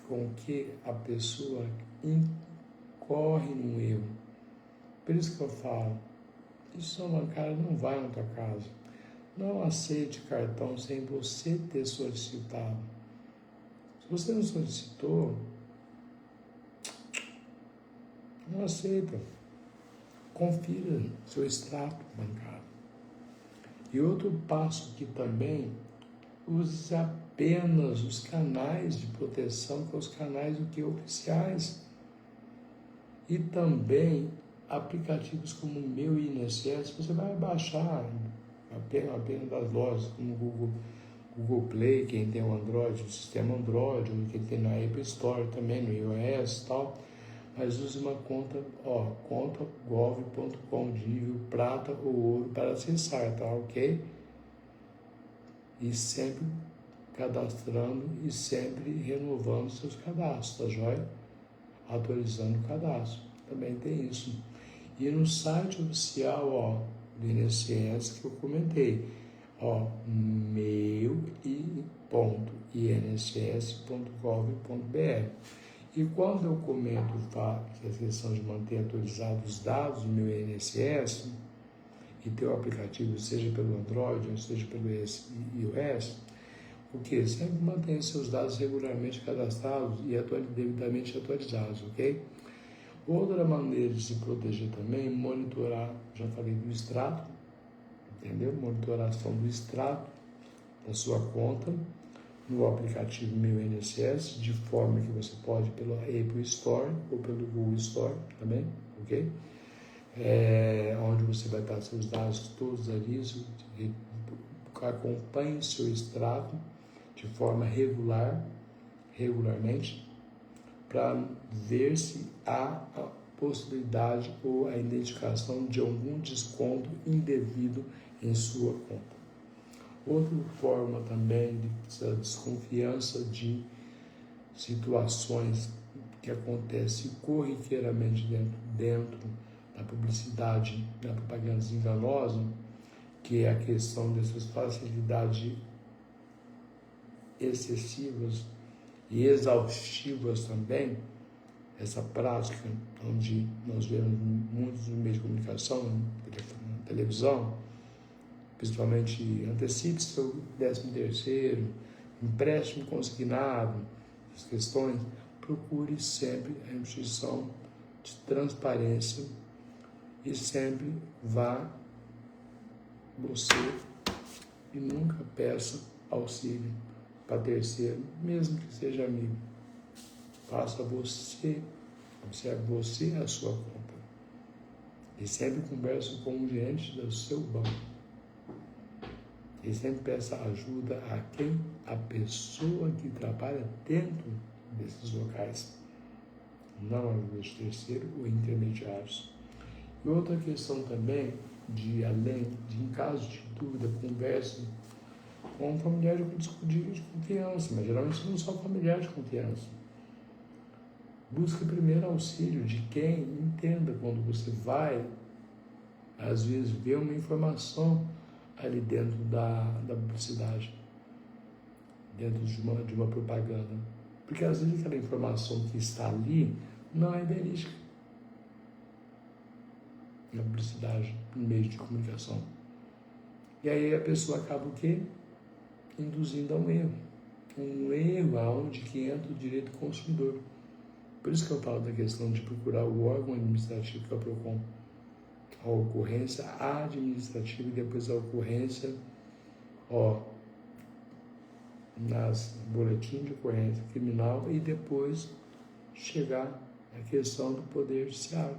com que a pessoa incorre num erro. Por isso que eu falo, instituição bancária não vai na tua casa. Não aceite cartão sem você ter solicitado. Se você não solicitou, não aceita. Confira seu extrato bancário. E outro passo que também, use apenas os canais de proteção, que são os canais oficiais. E também aplicativos como o meu INSS, você vai baixar apenas das lojas, como o Google Play, quem tem o Android, o sistema Android, ou quem tem na Apple Store também, no iOS e tal. Mas use uma conta gov.com de nível prata ou ouro para acessar, tá ok? E sempre cadastrando e sempre renovando seus cadastros, tá joia? Atualizando o cadastro, também tem isso. E no site oficial, do INSS que eu comentei, meu.inss.gov.br. E quando eu comento que a questão de manter atualizados os dados do meu INSS e ter o aplicativo, seja pelo Android ou seja pelo iOS, porque sempre mantenha seus dados regularmente cadastrados e devidamente atualizados, ok? Outra maneira de se proteger também é monitorar, já falei do extrato, entendeu? Monitoração do extrato da sua conta no aplicativo Meu INSS, de forma que você pode pelo Apple Store ou pelo Google Store também, ok? Onde você vai estar seus dados todos ali, acompanhe seu extrato de forma regularmente, para ver se há a possibilidade ou a identificação de algum desconto indevido em sua conta. Outra forma também de desconfiança de situações que acontecem corriqueiramente dentro da publicidade, da propaganda enganosa, que é a questão dessas facilidades excessivas e exaustivas também, essa prática onde nós vemos muitos meios de comunicação, na televisão, principalmente antecipe seu 13º, empréstimo consignado, as questões, procure sempre a instituição de transparência e sempre vá você e nunca peça auxílio para terceiro, mesmo que seja amigo. Faça você, observe você a sua conta. E sempre converse com o gerente do seu banco. E sempre peça ajuda a quem? A pessoa que trabalha dentro desses locais. Não ajuda de terceiro ou intermediários. E outra questão também, em caso de dúvida, converse com um familiar de confiança, mas geralmente não só familiar de confiança. Busque primeiro auxílio de quem entenda quando você vai, às vezes, ver uma informação ali dentro da publicidade, dentro de uma propaganda. Porque às vezes aquela informação que está ali não é verídica na publicidade, no meio de comunicação. E aí a pessoa acaba o quê? Induzindo a um erro. Um erro aonde que entra o direito do consumidor. Por isso que eu falo da questão de procurar o órgão administrativo, que é o PROCON. A ocorrência administrativa e depois a ocorrência nas boletins de ocorrência criminal e depois chegar à questão do Poder Judiciário.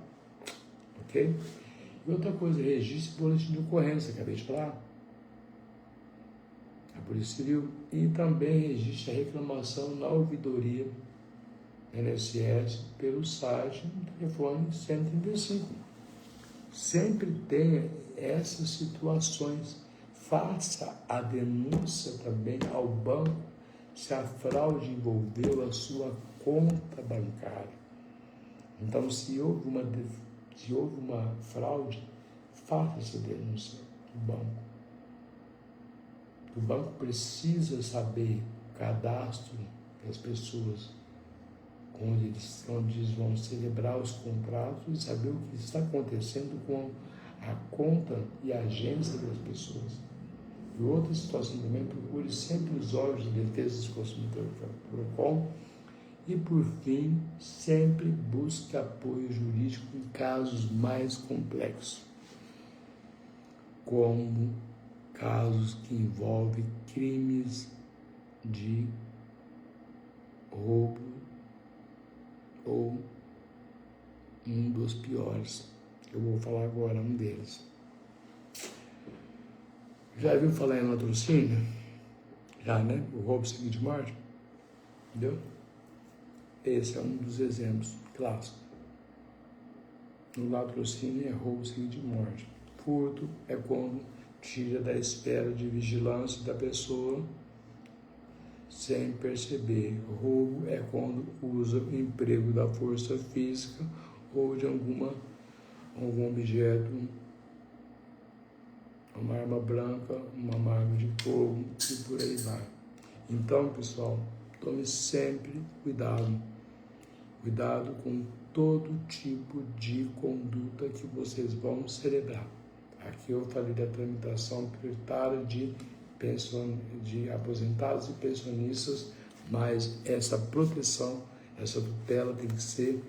Ok? E outra coisa, registre boletim de ocorrência, acabei de falar. A Polícia Civil. E também registre a reclamação na ouvidoria INSS pelo site no telefone 135. Sempre tenha essas situações. Faça a denúncia também ao banco se a fraude envolveu a sua conta bancária. Então, se houve uma fraude, faça essa denúncia do banco. O banco precisa saber o cadastro das pessoas, onde eles vão celebrar os contratos e saber o que está acontecendo com a conta e a agência das pessoas. E outra situação também, procure sempre os órgãos de defesa do consumidor, que é o PROCON, e por fim, sempre busque apoio jurídico em casos mais complexos, como casos que envolvem crimes de roubo ou um dos piores. Eu vou falar agora um deles. Já viu falar em latrocínio? Já, né? O roubo seguido de morte. Entendeu? Esse é um dos exemplos clássicos. O latrocínio é roubo seguido de morte. Furto é quando tira da esfera de vigilância da pessoa sem perceber. Roubo é quando usa o emprego da força física ou de algum objeto, uma arma branca, uma arma de fogo e por aí vai. Então, pessoal, tome sempre cuidado. Cuidado com todo tipo de conduta que vocês vão celebrar. Aqui eu falei da tramitação prioritária de aposentados e pensionistas, mas essa proteção, essa tutela tem que ser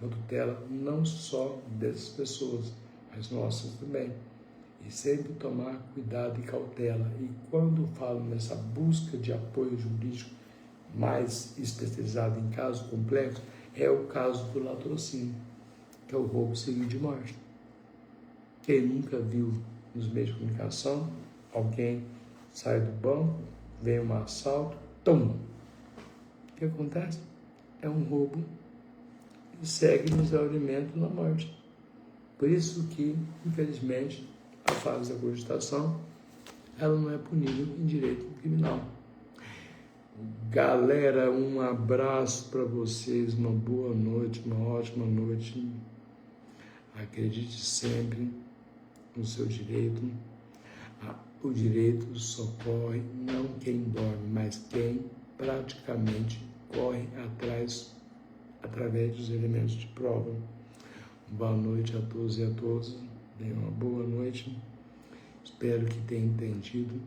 uma tutela não só dessas pessoas, mas nossas também. E sempre tomar cuidado e cautela. E quando falo nessa busca de apoio jurídico mais especializado em casos complexos, é o caso do latrocínio, que é o roubo seguido de morte. Quem nunca viu nos meios de comunicação, alguém sai do banco, vem um assalto, tum! O que acontece? É um roubo e segue miseravelmente na morte. Por isso que, infelizmente, a fase da cogitação, ela não é punível em direito criminal. Galera, um abraço para vocês, uma boa noite, uma ótima noite. Acredite sempre no seu direito. O direito só corre não quem dorme, mas quem praticamente corre através dos elementos de prova. Boa noite a todos e a todas. Tenham uma boa noite. Espero que tenham entendido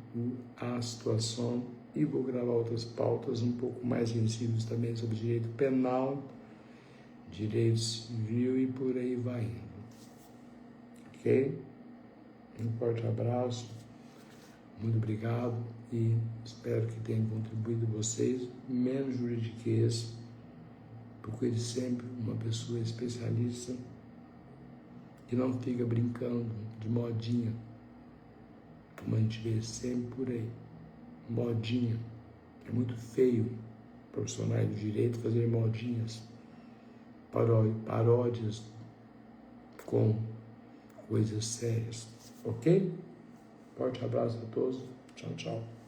a situação e vou gravar outras pautas um pouco mais sensíveis também sobre direito penal, direito civil e por aí vai indo. Ok? Um forte abraço, muito obrigado e espero que tenham contribuído vocês, menos juridiquês, procure sempre uma pessoa especialista que não fica brincando de modinha, como a gente vê sempre por aí. Modinha. É muito feio profissionais do direito fazer modinhas, paródias com coisas sérias. Ok? Forte abraço a todos. Tchau, tchau.